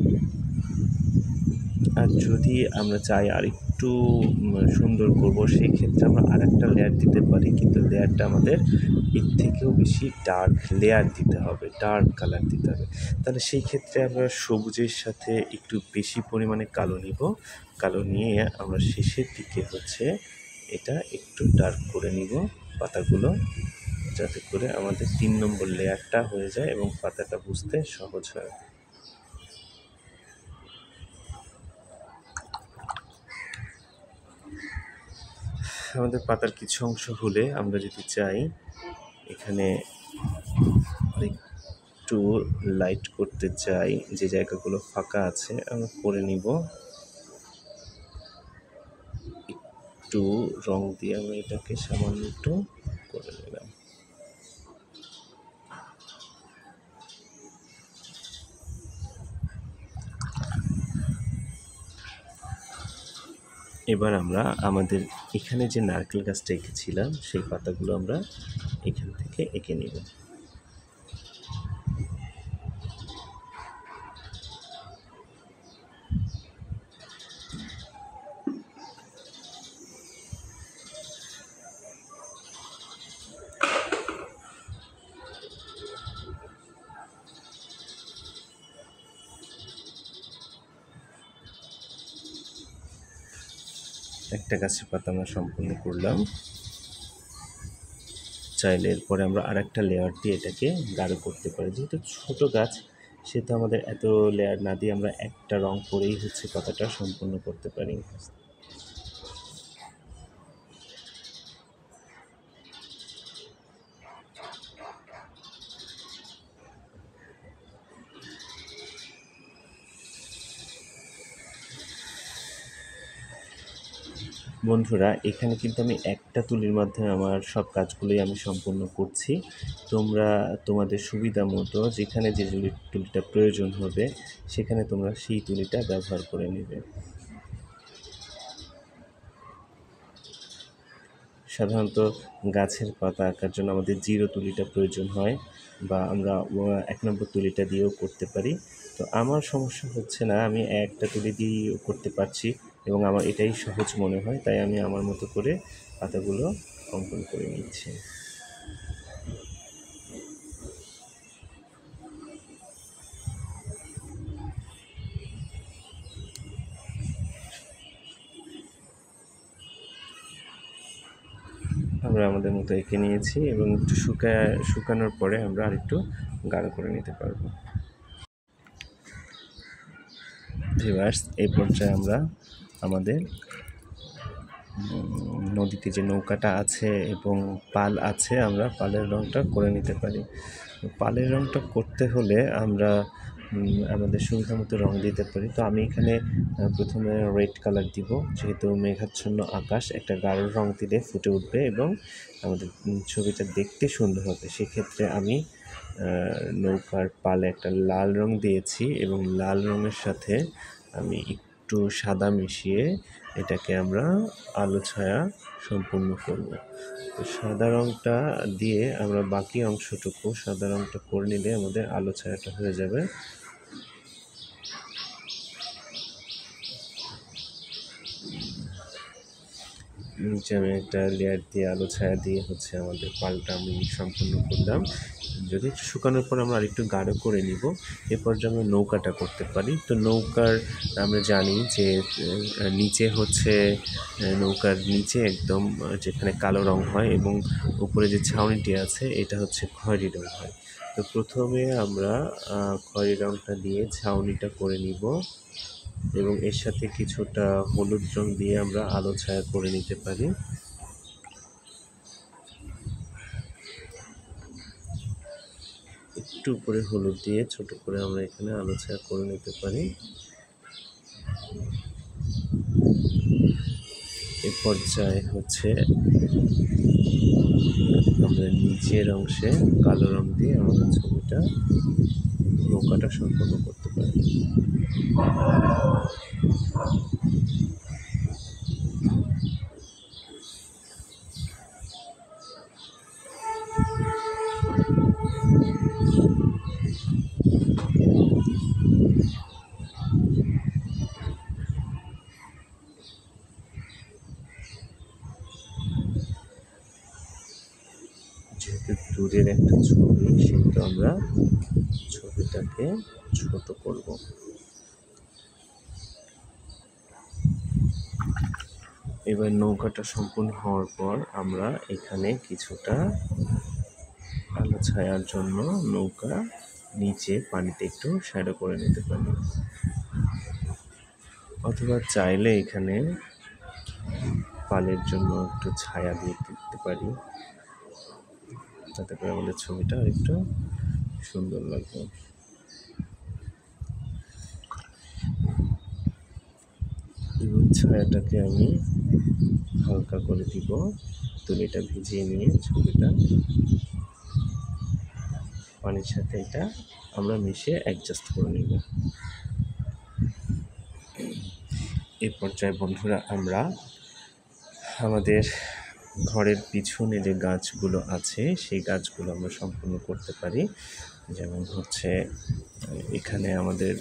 আর যদি আমরা চাই আর একটু সুন্দর করব, সেই ক্ষেত্রে আমরা আর একটা লেয়ার দিতে পারি, কিন্তু লেয়ারটা আমাদের এর থেকেও বেশি ডার্ক লেয়ার দিতে হবে, ডার্ক কালার দিতে হবে। তাহলে সেই ক্ষেত্রে আমরা সবুজের সাথে একটু বেশি পরিমাণে কালো নিব। কালো নিয়ে আমরা শেষের দিকে এটা একটু ডার্ক করে নিব পাতাগুলো, যাতে করে আমাদের 3 নম্বর লেয়ারটা হয়ে যায় এবং পাতাটা বুঝতে সহজ হয়। আমাদের পাতার কিছু অংশ হলে আমরা যদি চাই এখানে একটু লাইট করতে চাই, যে জায়গাগুলো ফাঁকা আছে আমরা করে নিব। একটু রং দিয়ে আমরা এটাকে সামান্য একটু করে নিলাম। এবার আমরা আমাদের এখানে যে নারকেল গাছটা এঁকেছিলাম সেই পাতাগুলো আমরা এখান থেকে এঁকে নিব। একটা গাছের পাতা আমরা সম্পূর্ণ করলাম। চাইলে এরপরে আমরা আর একটা লেয়ার দিয়ে এটাকে গাঢ় করতে পারি। যেহেতু ছোট গাছ সেহেতু আমাদের এত লেয়ার না দিয়ে আমরা একটা রং করেই পাতাটা সম্পূর্ণ করতে পারি। বন্ধুরা, এখানে কিন্তু আমি একটা তুলির মাধ্যমে আমার সব কাজগুলোই আমি সম্পূর্ণ করছি। তোমরা তোমাদের সুবিধা মতো যেখানে যে তুলিটা প্রয়োজন হবে সেখানে তোমরা সেই তুলিটা ব্যবহার করে নেবে। সাধারণত গাছের পাতা আঁকার জন্য আমাদের 0 তুলিটা প্রয়োজন হয়, বা আমরা 1 নম্বর তুলিটা দিয়েও করতে পারি। তো আমার সমস্যা হচ্ছে না, আমি একটা তুলি দিয়েই করতে পারছি এবং আমার এটাই সহজ মনে হয়, তাই আমি আমার মতো করে পাতাগুলো অঙ্কন করে নিচ্ছি। আমরা আমাদের মতো এঁকে নিয়েছি এবং একটু শুকানোর পরে আমরা আরেকটু গাঢ় করে নিতে পারবো। ভিউয়ার্স, এই পর্যায়ে আমরা আমাদের নদীতে যে নৌকাটা আছে এবং পাল আছে, আমরা পালের রঙটা করে নিতে পারি। পালের রঙটা করতে হলে আমরা আমাদের সুবিধা মতো রঙ দিতে পারি। তো আমি এখানে প্রথমে রেড কালার দিব, যেহেতু মেঘাচ্ছন্ন আকাশ, একটা গাঢ় রঙ দিলে ফুটে উঠবে এবং আমাদের ছবিটা দেখতে সুন্দর হবে। সেক্ষেত্রে আমি নৌকার পালে একটা লাল রঙ দিয়েছি এবং লাল রঙের সাথে আমি একটু সাদা মিশিয়ে এটাকে আমরা আলো ছায়া সম্পূর্ণ করব। তো সাদা রঙটা দিয়ে আমরা বাকি অংশটুকু সাদা রঙটা করে নিলে আমাদের আলো ছায়াটা হয়ে যাবে। নিচে আমি একটা লেয়ার দিয়ে আলো ছায়া দিয়ে হচ্ছে আমাদের পালটা আমি সম্পূর্ণ করলাম। যদি একটু শুকানোর পর আমরা আরেকটু গাঢ় করে নিব, এরপর যে আমরা নৌকাটা করতে পারি। তো নৌকার আমরা জানি যে নিচে হচ্ছে নৌকার নিচে একদম যেখানে কালো রং হয় এবং উপরে যে ছাউনিটি আছে এটা হচ্ছে খয়েরি রং হয়। তো প্রথমে আমরা খয়েরি রংটা দিয়ে ছাউনিটা করে নিব এবং এর সাথে কিছুটা হলুদ রং দিয়ে আমরা আলো ছায়া করে নিতে পারি। একটু উপরে হলুদ দিয়ে ছোট করে আমরা এখানে আলো ছায়া করে নিতে পারি। এ পর্যায়ে হচ্ছে আমরা নিচের অংশে কালো রং দিয়ে আমাদের ছবিটা নৌকাটা সম্পন্ন করতে পারি। যেহেতু দূরের একটা ছবি, সেহেতু আমরা ছবিটাকে ছোট করব। এবার নৌকাটা সম্পূর্ণ হওয়ার পর আমরা এখানে কিছুটা আলো ছায়ার জন্য নৌকা নিচে পানিতে একটু শ্যাডো করে নিতে পারি, অথবা চাইলে এখানে পালের জন্য একটু ছায়া দিয়ে দিতে পারি, যাতে করে আমাদের ছবিটা একটু সুন্দর লাগবে। এবং ছায়াটাকে আমি হালকা করে দিব, তুলিটা ভিজিয়ে নিয়ে ছবিটা পানির সাথে এটা আমরা মিশিয়ে অ্যাডজাস্ট করে নেব। এই পর্যায়ে বন্ধুরা আমরা আমাদের ঘরের পিছনে যে গাছগুলো আছে সেই গাছগুলো আমরা সম্পূর্ণ করতে পারি। যেমন হচ্ছে এখানে আমাদের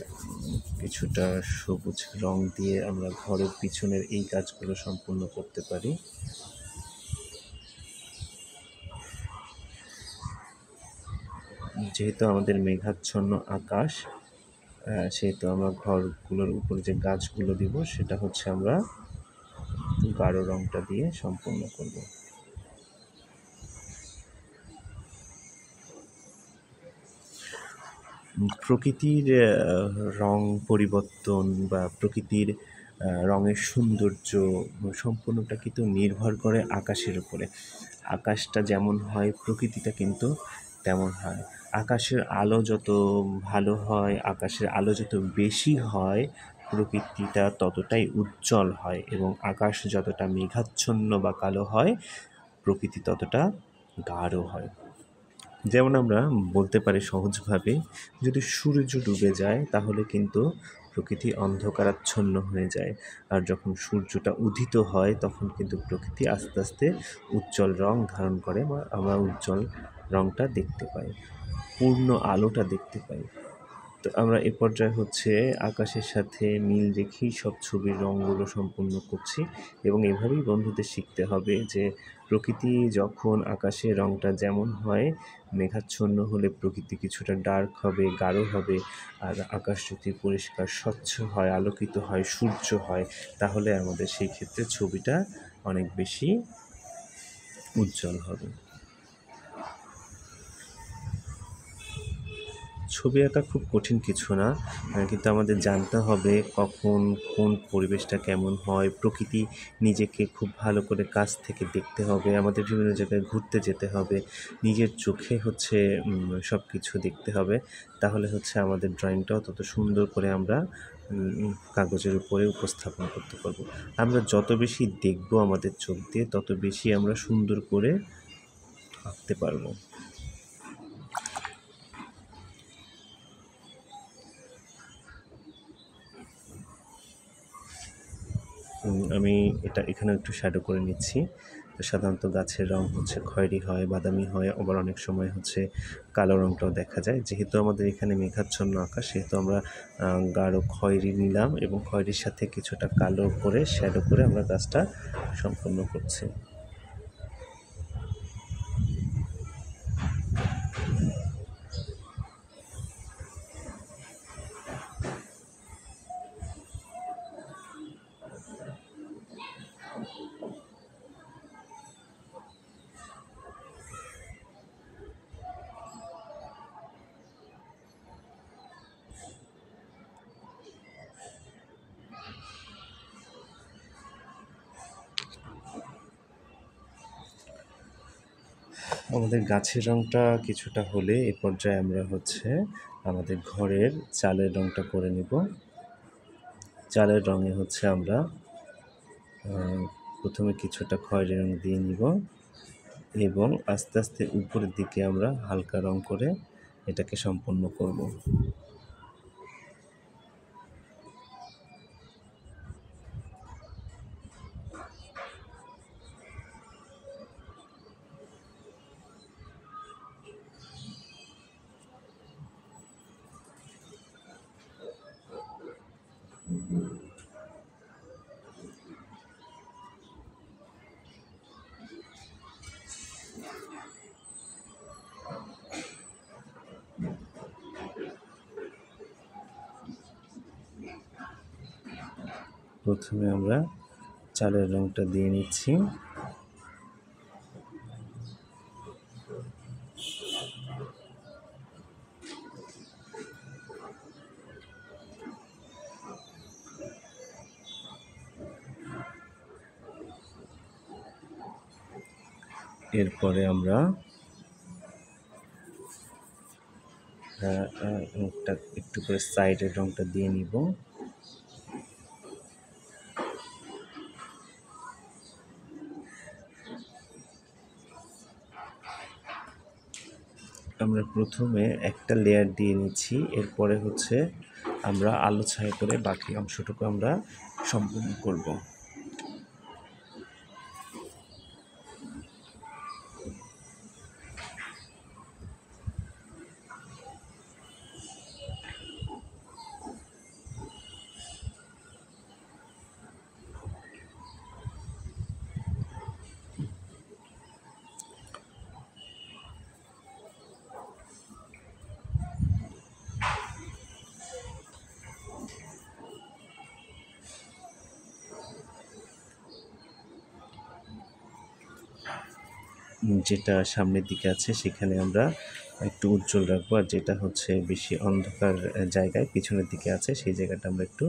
কিছুটা সবুজ রং দিয়ে আমরা ঘরের পিছনের এই গাছগুলো সম্পূর্ণ করতে পারি। যেহেতু আমাদের মেঘাচ্ছন্ন আকাশ, সেহেতু আমরা ঘরগুলোর উপর যে গাছগুলো দিব সেটা হচ্ছে আমরা গাঢ় রংটা দিয়ে সম্পূর্ণ করব। প্রকৃতির রং পরিবর্তন বা প্রকৃতির রঙের সৌন্দর্য সম্পূর্ণটা কিন্তু নির্ভর করে আকাশের উপরে। আকাশটা যেমন হয় প্রকৃতিটা কিন্তু তেমন হয়। আকাশের আলো যত ভালো হয়, আকাশের আলো যত বেশি হয়, প্রকৃতিটা ততটাই উজ্জ্বল হয় এবং আকাশ যতটা মেঘাচ্ছন্ন বা কালো হয়, প্রকৃতি ততটা গাঢ় হয়। যেমন আমরা বলতে পারি সহজভাবে, যদি সূর্য ডুবে যায় তাহলে কিন্তু প্রকৃতি অন্ধকারাচ্ছন্ন হয়ে যায়। আর যখন সূর্যটা উদিত হয় তখন কিন্তু প্রকৃতি আস্তে আস্তে উজ্জ্বল রং ধারণ করে বা আমরা উজ্জ্বল রংটা দেখতে পাই, পূর্ণ আলোটা দেখতে পাই। তো আমরা এ পর্যায়ে হচ্ছে আকাশের সাথে মিল রেখেই সব ছবির রঙগুলো সম্পূর্ণ করছি এবং এভাবেই বন্ধুদের শিখতে হবে যে প্রকৃতি যখন আকাশের রঙটা যেমন হয়, মেঘাচ্ছন্ন হলে প্রকৃতি কিছুটা ডার্ক হবে, গাঢ় হবে। আর আকাশ যদি পরিষ্কার স্বচ্ছ হয়, আলোকিত হয়, সূর্য হয়, তাহলে আমাদের সেই ক্ষেত্রে ছবিটা অনেক বেশি উজ্জ্বল হবে। ছবি আঁকা খুব কঠিন কিছু না, কিন্তু আমাদের জানতে হবে কখন কোন পরিবেশটা কেমন হয়, প্রকৃতি নিজেকে খুব ভালো করে কাছ থেকে দেখতে হবে, আমাদের বিভিন্ন জায়গায় ঘুরতে যেতে হবে, নিজের চোখে হচ্ছে সব কিছু দেখতে হবে। তাহলে হচ্ছে আমাদের ড্রয়িংটাও তত সুন্দর করে আমরা কাগজের উপরে উপস্থাপন করতে পারবো। আমরা যত বেশি দেখব আমাদের চোখ দিয়ে, তত বেশি আমরা সুন্দর করে আঁকতে পারবো। আমি এটা এখানে একটু শ্যাডো করে নিচ্ছি। তো সাধারণত গাছের রং হচ্ছে খয়েরি হয়, বাদামি হয়, আবার অনেক সময় হচ্ছে কালো রংটাও দেখা যায়। যেহেতু আমাদের এখানে মেঘাচ্ছন্ন আকাশ, সেহেতু আমরা গাঢ় খয়েরি নিলাম এবং খয়েরির সাথে কিছুটা কালো করে শ্যাডো করে আমরা কাজটা সম্পন্ন করছি। আমাদের গাছের রংটা কিছুটা হলে এ পর্যায়ে আমরা হচ্ছে আমাদের ঘরের চালের রংটা করে নেব। চালের রঙে হচ্ছে আমরা প্রথমে কিছুটা খয়েরি রং দিয়ে নিব এবং আস্তে আস্তে উপরের দিকে আমরা হালকা রং করে এটাকে সম্পন্ন করব। প্রথমে আমরা চালের রংটা দিয়ে নিচ্ছি। এরপরে আমরা একটু করে সাইডের রংটা দিয়ে নিব। আমরা প্রথমে একটা লেয়ার দিয়ে নিচ্ছি, এরপরে হচ্ছে আমরা আলো ছায়া করে বাকি অংশটুকু আমরা সম্পূর্ণ করব। যেটা সামনের দিকে আছে সেখানে আমরা একটু উজ্জ্বল রাখবো, আর যেটা হচ্ছে বেশি অন্ধকার জায়গায় পিছনের দিকে আছে সেই জায়গাটা আমরা একটু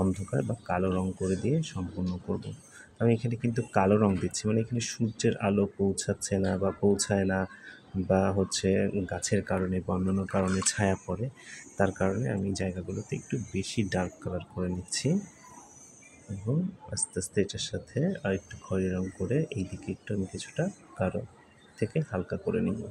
অন্ধকার বা কালো রং করে দিয়ে সম্পূর্ণ করব। আমি এখানে কিন্তু কালো রং দিচ্ছি, মানে এখানে সূর্যের আলো পৌঁছাচ্ছে না বা পৌঁছায় না, বা হচ্ছে গাছের কারণে বা অন্যান্য কারণে ছায়া পড়ে, তার কারণে আমি জায়গাগুলোতে একটু বেশি ডার্ক কালার করে নিচ্ছি এবং আস্তে আস্তে এটার সাথে আর একটু খয়েরি রং করে এই দিকে একটু আমি কিছুটা গাঢ় থেকে হালকা করে নিব।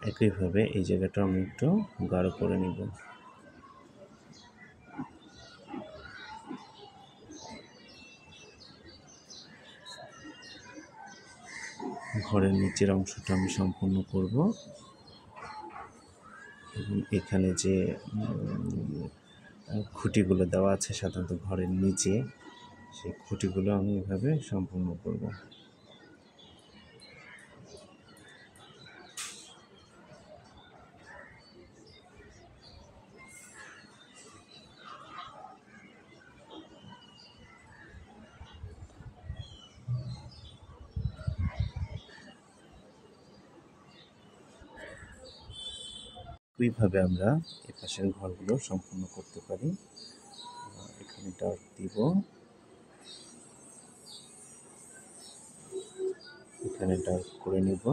একইভাবে এই জায়গাটা আমি একটু গাঢ় করে নিব। ঘরের নিচের অংশটা আমি সম্পূর্ণ করব এবং এখানে যে খুঁটিগুলো দেওয়া আছে সাধারণত ঘরের নিচে, সেই খুঁটিগুলো আমি এভাবে সম্পূর্ণ করব। এইভাবে আমরা এই পাশের ঘরগুলো সম্পূর্ণ করতে পারি। এখানে ডার্ক দিব, এখানে ডার্ক করে নিব,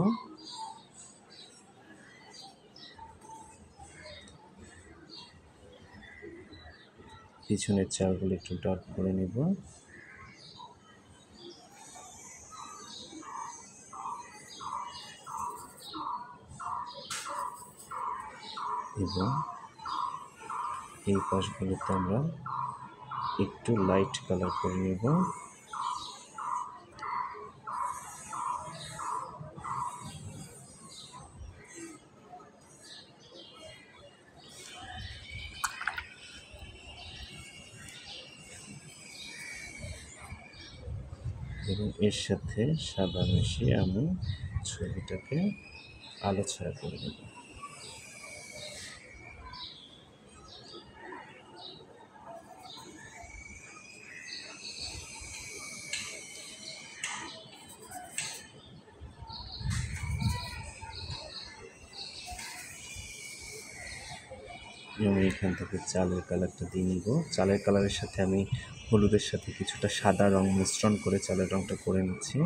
পিছনের চারগুলো একটু ডার্ক করে নিব, এবং এই পাশগুলোতে আমরা একটু লাইট কালার করে নেব। এবং এর সাথে সাদা মিশিয়ে আমি ছবিটাকে আলো ছায়া করে নেব। আমি এখান থেকে চালের কালারটা দিয়ে নিব। চালের কালারের সাথে আমি হলুদের সাথে কিছুটা সাদা রং মিশ্রণ করে চালের রংটা করে নিচ্ছি।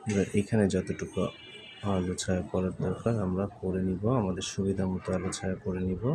এবার এখানে যতটুকু আলো ছায়া করার দরকার আমরা করে নিব, আমাদের সুবিধা মতো আলো ছায়া করে নিব।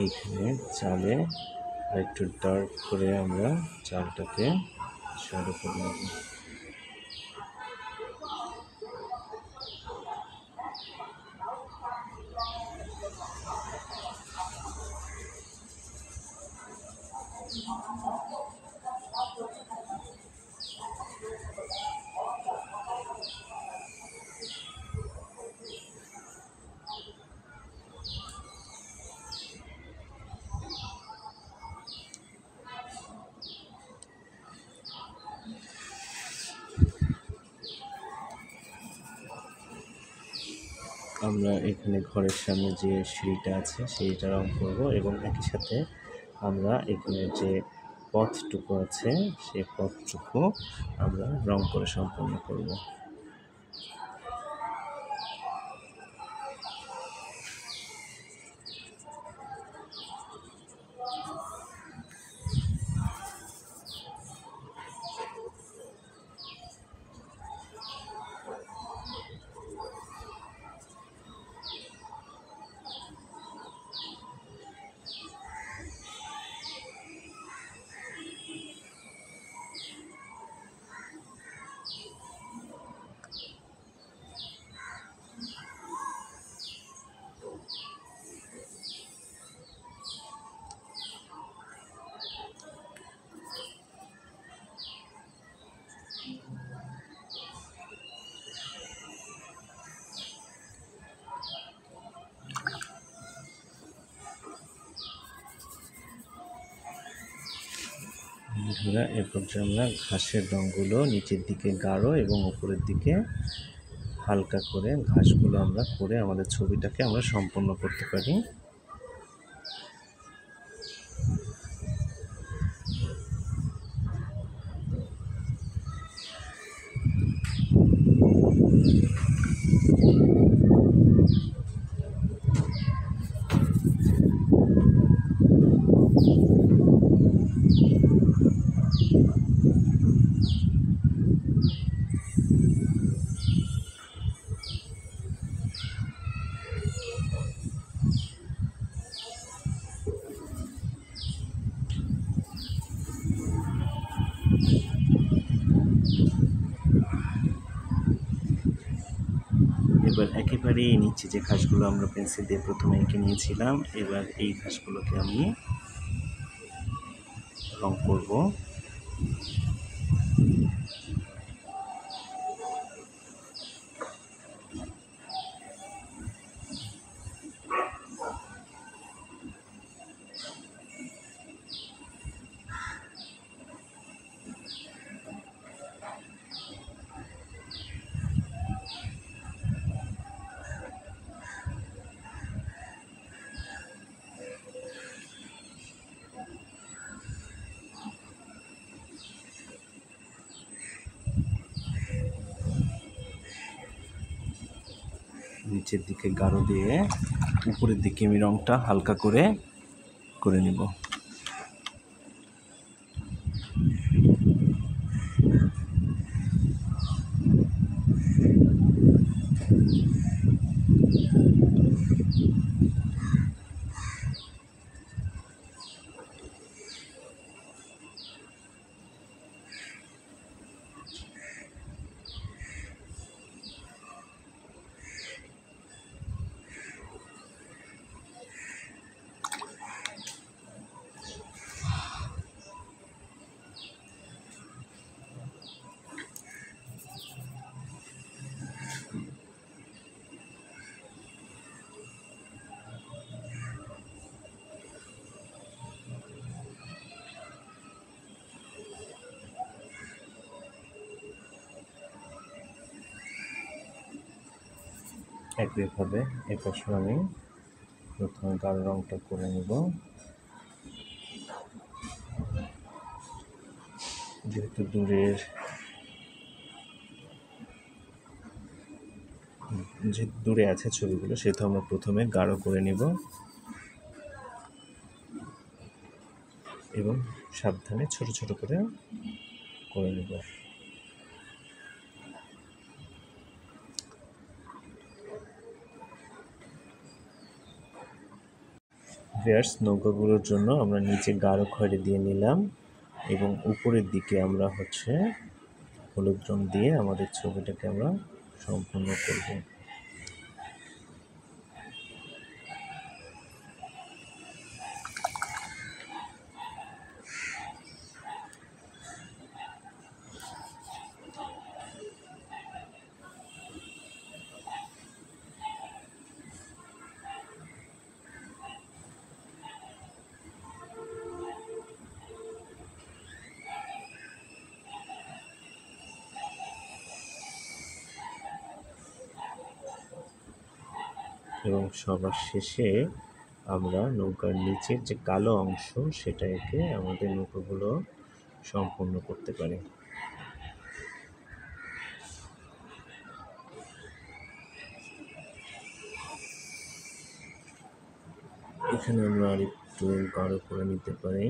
এইখানে চালে একটু ডার্ক করে আমরা চালটাকে শ্যাডো করে নেব। আমরা এখানে ঘরের সামনে যে সিঁড়িটা আছে সেইটা রং করব এবং একই সাথে আমরা এখানে যে পথটুকু আছে সেই পথটুকু আমরা রং করে সম্পন্ন করব। বন্ধুরা, এ পর্যায়ে আমরা ঘাসের রঙগুলো নিচের দিকে গাঢ় এবং উপরের দিকে হালকা করে ঘাসগুলো আমরা করে আমাদের ছবিটাকে আমরা সম্পন্ন করতে পারি। এবার একেবারে নিচে যে ঘাসগুলো আমরা পেন্সিল দিয়ে প্রথমে এঁকে নিয়েছিলাম, এবার এই ঘাসগুলোকে আমি রং করব। নিচের দিকে গাঢ় দিয়ে উপরের দিকে আমি রংটা হালকা করে নেব। একইভাবে এপাশে আমি প্রথমে গাঢ় রংটা করে নেব। যেহেতু দূরে আছে ছবিগুলো, সেহেতু আমরা প্রথমে গাঢ় করে নেব এবং সাবধানে ছোট ছোট করে নেব। ভিউয়ার্স, নৌকাগুলোর জন্য আমরা নিচে গাঢ় খয়েরি দিয়ে নিলাম এবং উপরের দিকে আমরা হলুদ রং দিয়ে আমাদের ছবিটাকে আমরা সম্পূর্ণ করব। এবং সবার শেষে আমরা নৌকার নিচের যে কালো অংশ সেটা এঁকে আমাদের নৌকাগুলো সম্পূর্ণ করতে পারি। এখানে আমরা আরেকটু গাঢ় করে নিতে পারি।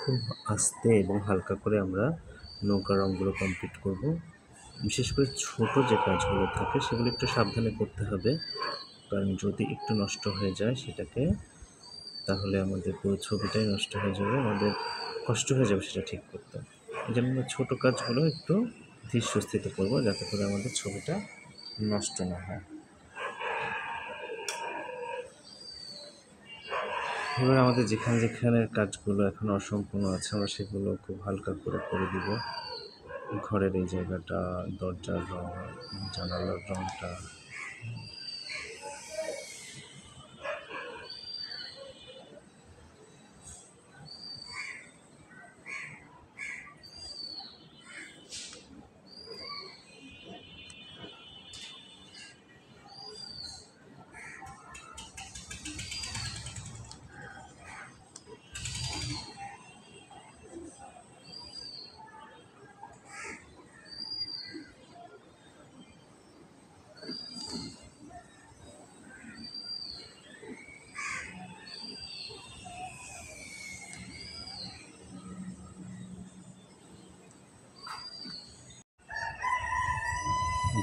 খুব আস্তে এবং হালকা করে আমরা নৌকার রঙগুলো কমপ্লিট করব। বিশেষ করে ছোট যে কাজগুলো থাকে সেগুলো একটু সাবধানে করতে হবে, কারণ যদি একটু নষ্ট হয়ে যায় সেটাকে, তাহলে আমাদের পুরো ছবিটাই নষ্ট হয়ে যাবে, আমাদের কষ্ট হয়ে যাবে সেটা ঠিক করতে। এই জন্য আমরা ছোটো কাজগুলো একটু ধীর সুস্থিতে করবো, যাতে করে আমাদের ছবিটা নষ্ট না হয়। এবার আমাদের যেখানে যেখানের কাজগুলো এখন অসম্পূর্ণ আছে আমরা সেগুলো খুব হালকা করে দিব। ঘরের এই জায়গাটা, দরজার রং, জানালার রংটা।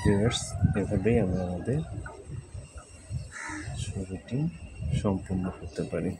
ভিউয়ার্স, এভাবেই আমরা আমাদের ছবিটি সম্পূর্ণ করতে পারি।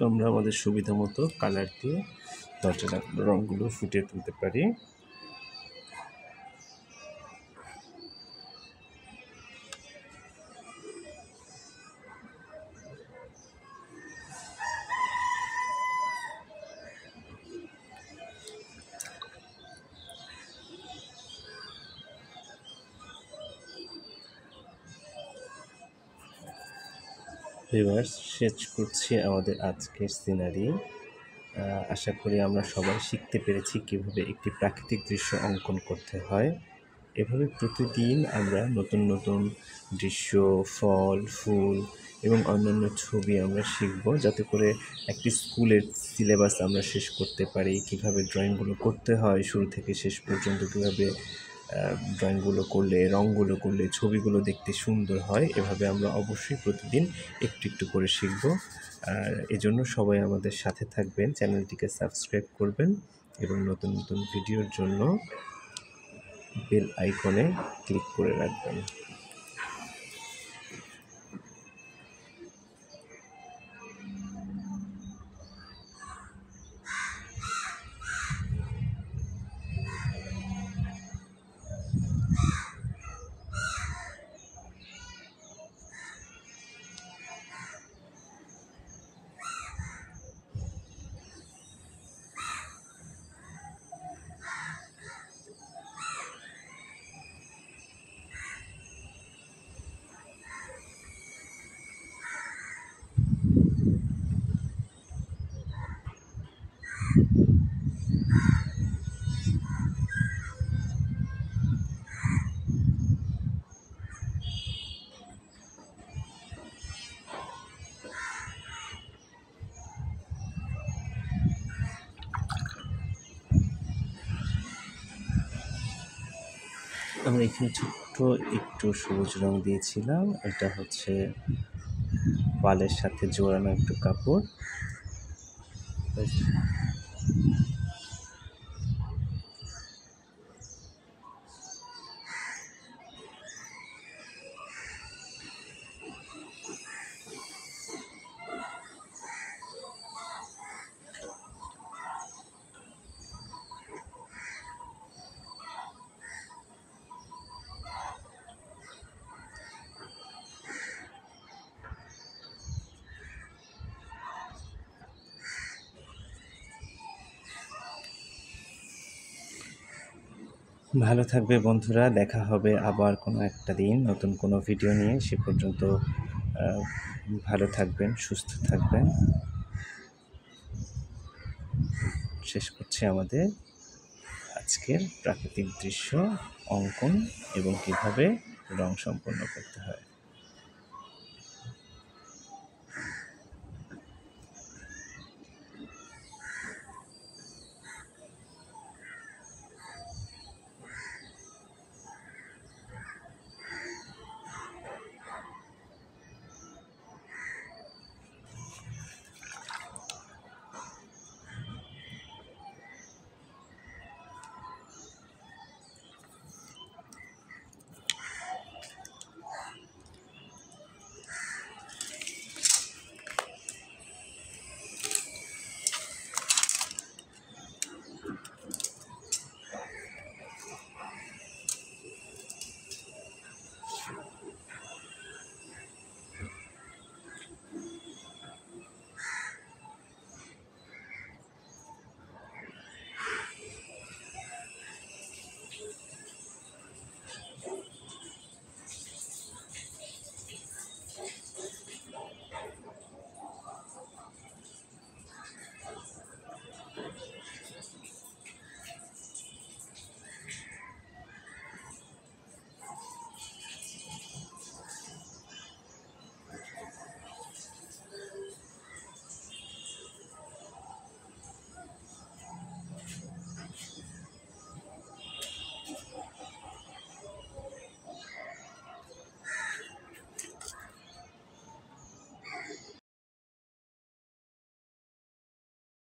তো আমরা আমাদের সুবিধা মতো কালার দিয়ে দরজার রঙগুলো ফুটিয়ে তুলতে পারি। ভিউয়ার্স, শেষ করছি আমাদের আজকের সিনারি। আশা করি আমরা সবাই শিখতে পেরেছি কীভাবে একটি প্রাকৃতিক দৃশ্য অঙ্কন করতে হয়। এভাবে প্রতিদিন আমরা নতুন নতুন দৃশ্য, ফল, ফুল এবং অন্যান্য ছবি আমরা শিখব, যাতে করে একটি স্কুলের সিলেবাস আমরা শেষ করতে পারি। কীভাবে ড্রয়িংগুলো করতে হয় শুরু থেকে শেষ পর্যন্ত, কীভাবে ড্রয়িংগুলো করলে, রঙগুলো করলে ছবিগুলো দেখতে সুন্দর হয়, এভাবে আমরা অবশ্যই প্রতিদিন একটু একটু করে শিখব। আর এজন্য সবাই আমাদের সাথে থাকবেন, চ্যানেলটিকে সাবস্ক্রাইব করবেন এবং নতুন নতুন ভিডিওর জন্য বেল আইকনে ক্লিক করে রাখবেন। আমরা এখানে ছোট্ট একটু সবুজ রং দিয়েছিলাম, এটা হচ্ছে ওয়ালের সাথে জোড়ানো একটু কাপড়। ভালো থাকবে বন্ধুরা, দেখা হবে আবার কোনো একটা দিন নতুন কোনো ভিডিও নিয়ে। সে পর্যন্ত ভালো থাকবেন, সুস্থ থাকবেন। শেষ করছি আমাদের আজকের প্রাকৃতিক দৃশ্য অঙ্কন এবং কীভাবে রং সম্পন্ন করতে হয়।